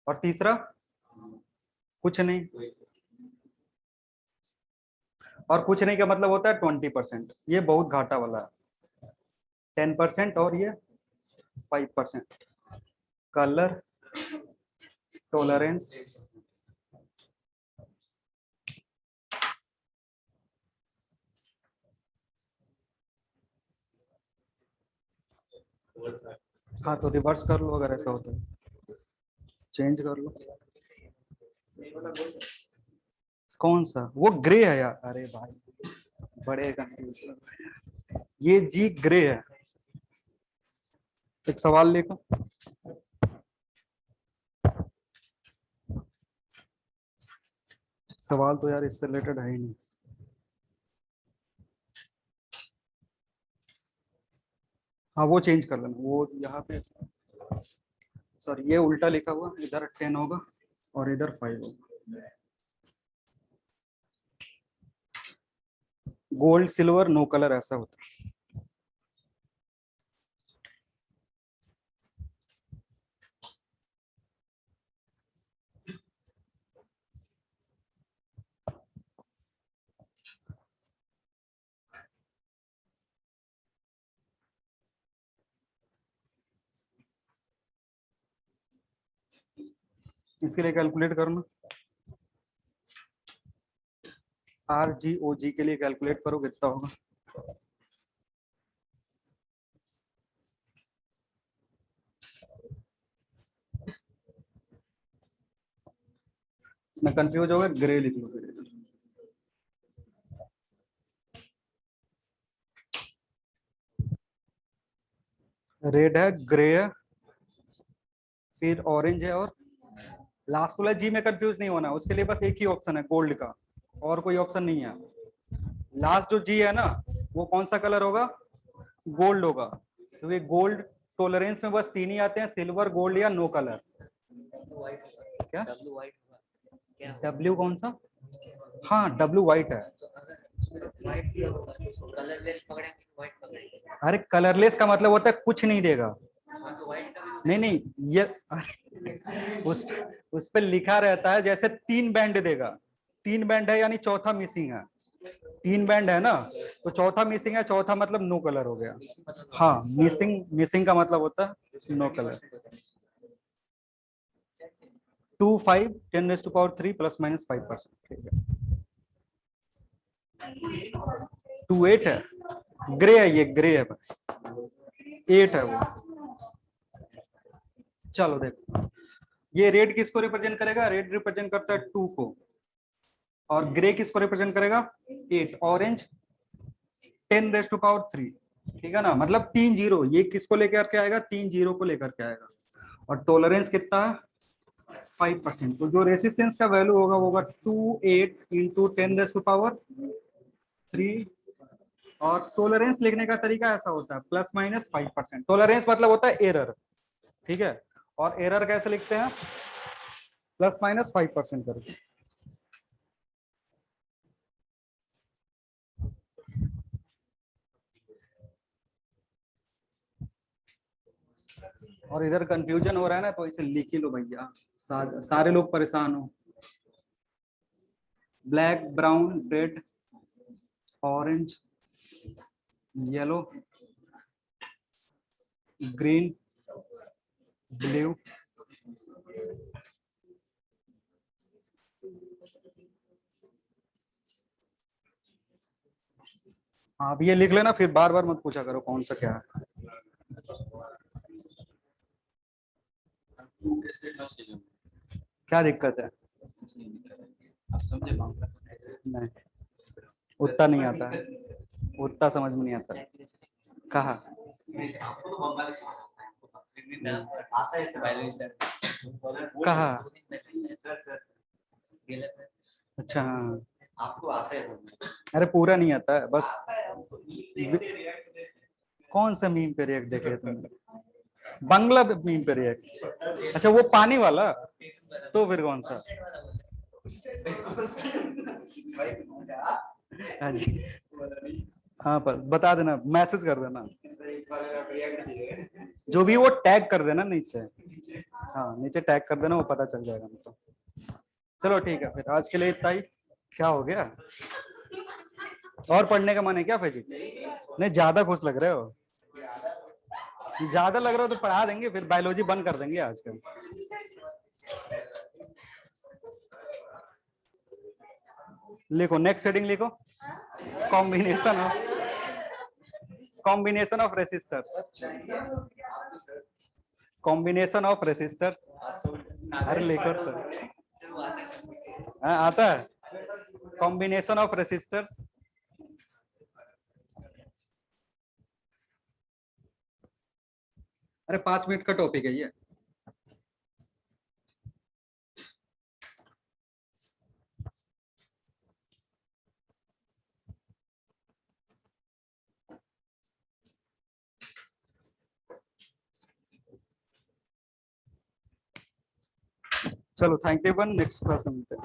और तीसरा कुछ नहीं। और कुछ नहीं का मतलब होता है 20%, ये बहुत घाटा वाला है। 10% और ये 5%। कलर, टॉलरेंस, हाँ तो रिवर्स कर लो अगर ऐसा होता है, चेंज कर लो। कौन सा? वो ग्रे है यार, अरे भाई बड़े कंफ्यूज लग रहे हैं। ये जी ग्रे है। एक सवाल लिखो। सवाल तो यार इससे रिलेटेड है ही नहीं। हाँ वो चेंज कर लेना, वो यहाँ पे सॉरी ये उल्टा लिखा हुआ, इधर 10 होगा और इधर 5 होगा। गोल्ड, सिल्वर, नो कलर ऐसा होता है। इसके लिए कैलकुलेट करना, RGOG के लिए कैलकुलेट करो कितना होगा। इसमें कंफ्यूज हो गए, ग्रे लिख लो। रेड है, ग्रे है, फिर ऑरेंज है, और लास्ट वाला जी में कंफ्यूज नहीं होना, उसके लिए बस एक ही ऑप्शन है गोल्ड का, और कोई ऑप्शन नहीं है। लास्ट जो जी है ना, वो कौन सा कलर होगा? गोल्ड होगा। तो ये गोल्ड टॉलरेंस में बस 3 ही आते हैं, सिल्वर, गोल्ड या नो कलर। क्या डब्ल्यू कौन सा? हाँ डब्ल्यू वाइट है। अरे कलरलेस का मतलब होता है कुछ नहीं देगा। नहीं नहीं, ये उस पे लिखा रहता है जैसे 3 बैंड देगा। 3 बैंड है यानी चौथा मिसिंग है। 3 बैंड है ना, तो चौथा मिसिंग है, चौथा मतलब नो कलर हो गया। हाँ मिसिंग, मिसिंग का मतलब होता है नो कलर। 2 5 10⁻³ plus minus 5%। ठीक है 2 8 है, ग्रे है, ये ग्रे है बस, 8 है वो। चलो देखो, ये रेड किसको रिप्रेजेंट करेगा? रेड रिप्रेजेंट करता है 2 को, और ग्रे किसको रिप्रेजेंट करेगा? 8, ऑरेंज 10⁻³ ठीक है ना, मतलब 3 जीरो, ये किसको लेकर के आएगा, 3 जीरो को लेकर के आएगा। और टॉलरेंस कितना है, 5%। तो जो रेसिस्टेंस का वैल्यू होगा वो होगा 28 इंटू 10⁻³ और टॉलरेंस लिखने का तरीका ऐसा होता है ±5%। टॉलरेंस मतलब होता है एरर, ठीक है। और एरर कैसे लिखते हैं, ±5% करके। और इधर कंफ्यूजन हो रहा है ना, तो इसे लिख ही लो भैया, सारे लोग परेशान हो। Black, brown, red, orange, yellow, green, blue, हाँ अब ये लिख लेना, फिर बार बार मत पूछा करो कौन सा क्या है। क्या दिक्कत है, नहीं उतना नहीं आता है, उतना समझ में नहीं आता। कहा कहा, अच्छा हाँ,
आपको आता है?
अरे पूरा नहीं आता है बस। कौन सा मीम पे रिएक्ट देखे तुमने, बांग्ला मीम पे रिएक्ट, अच्छा वो पानी वाला, तो फिर कौन सा। हाँ जी, हाँ पर बता देना, मैसेज कर देना, जो भी वो टैग कर देना नीचे, हाँ नीचे टैग कर देना, वो पता चल जाएगा मतलब। चलो ठीक है, फिर आज के लिए इतना ही। क्या हो गया, और पढ़ने का मन है क्या फिजिक्स, नहीं ज्यादा खुश लग रहे हो, ज्यादा लग रहा हो तो पढ़ा देंगे, फिर बायोलॉजी बंद कर देंगे आजकल। लिखो नेक्स्ट हेडिंग लिखो, combination of resistors, combination of resistors. अरे लिखो तो, हाँ आता है, कॉम्बिनेशन ऑफ रेसिस्टर्स। अरे 5 मिनट का टॉपिक है ये। चलो थैंक यू, नेक्स्ट क्लास में मिलते हैं।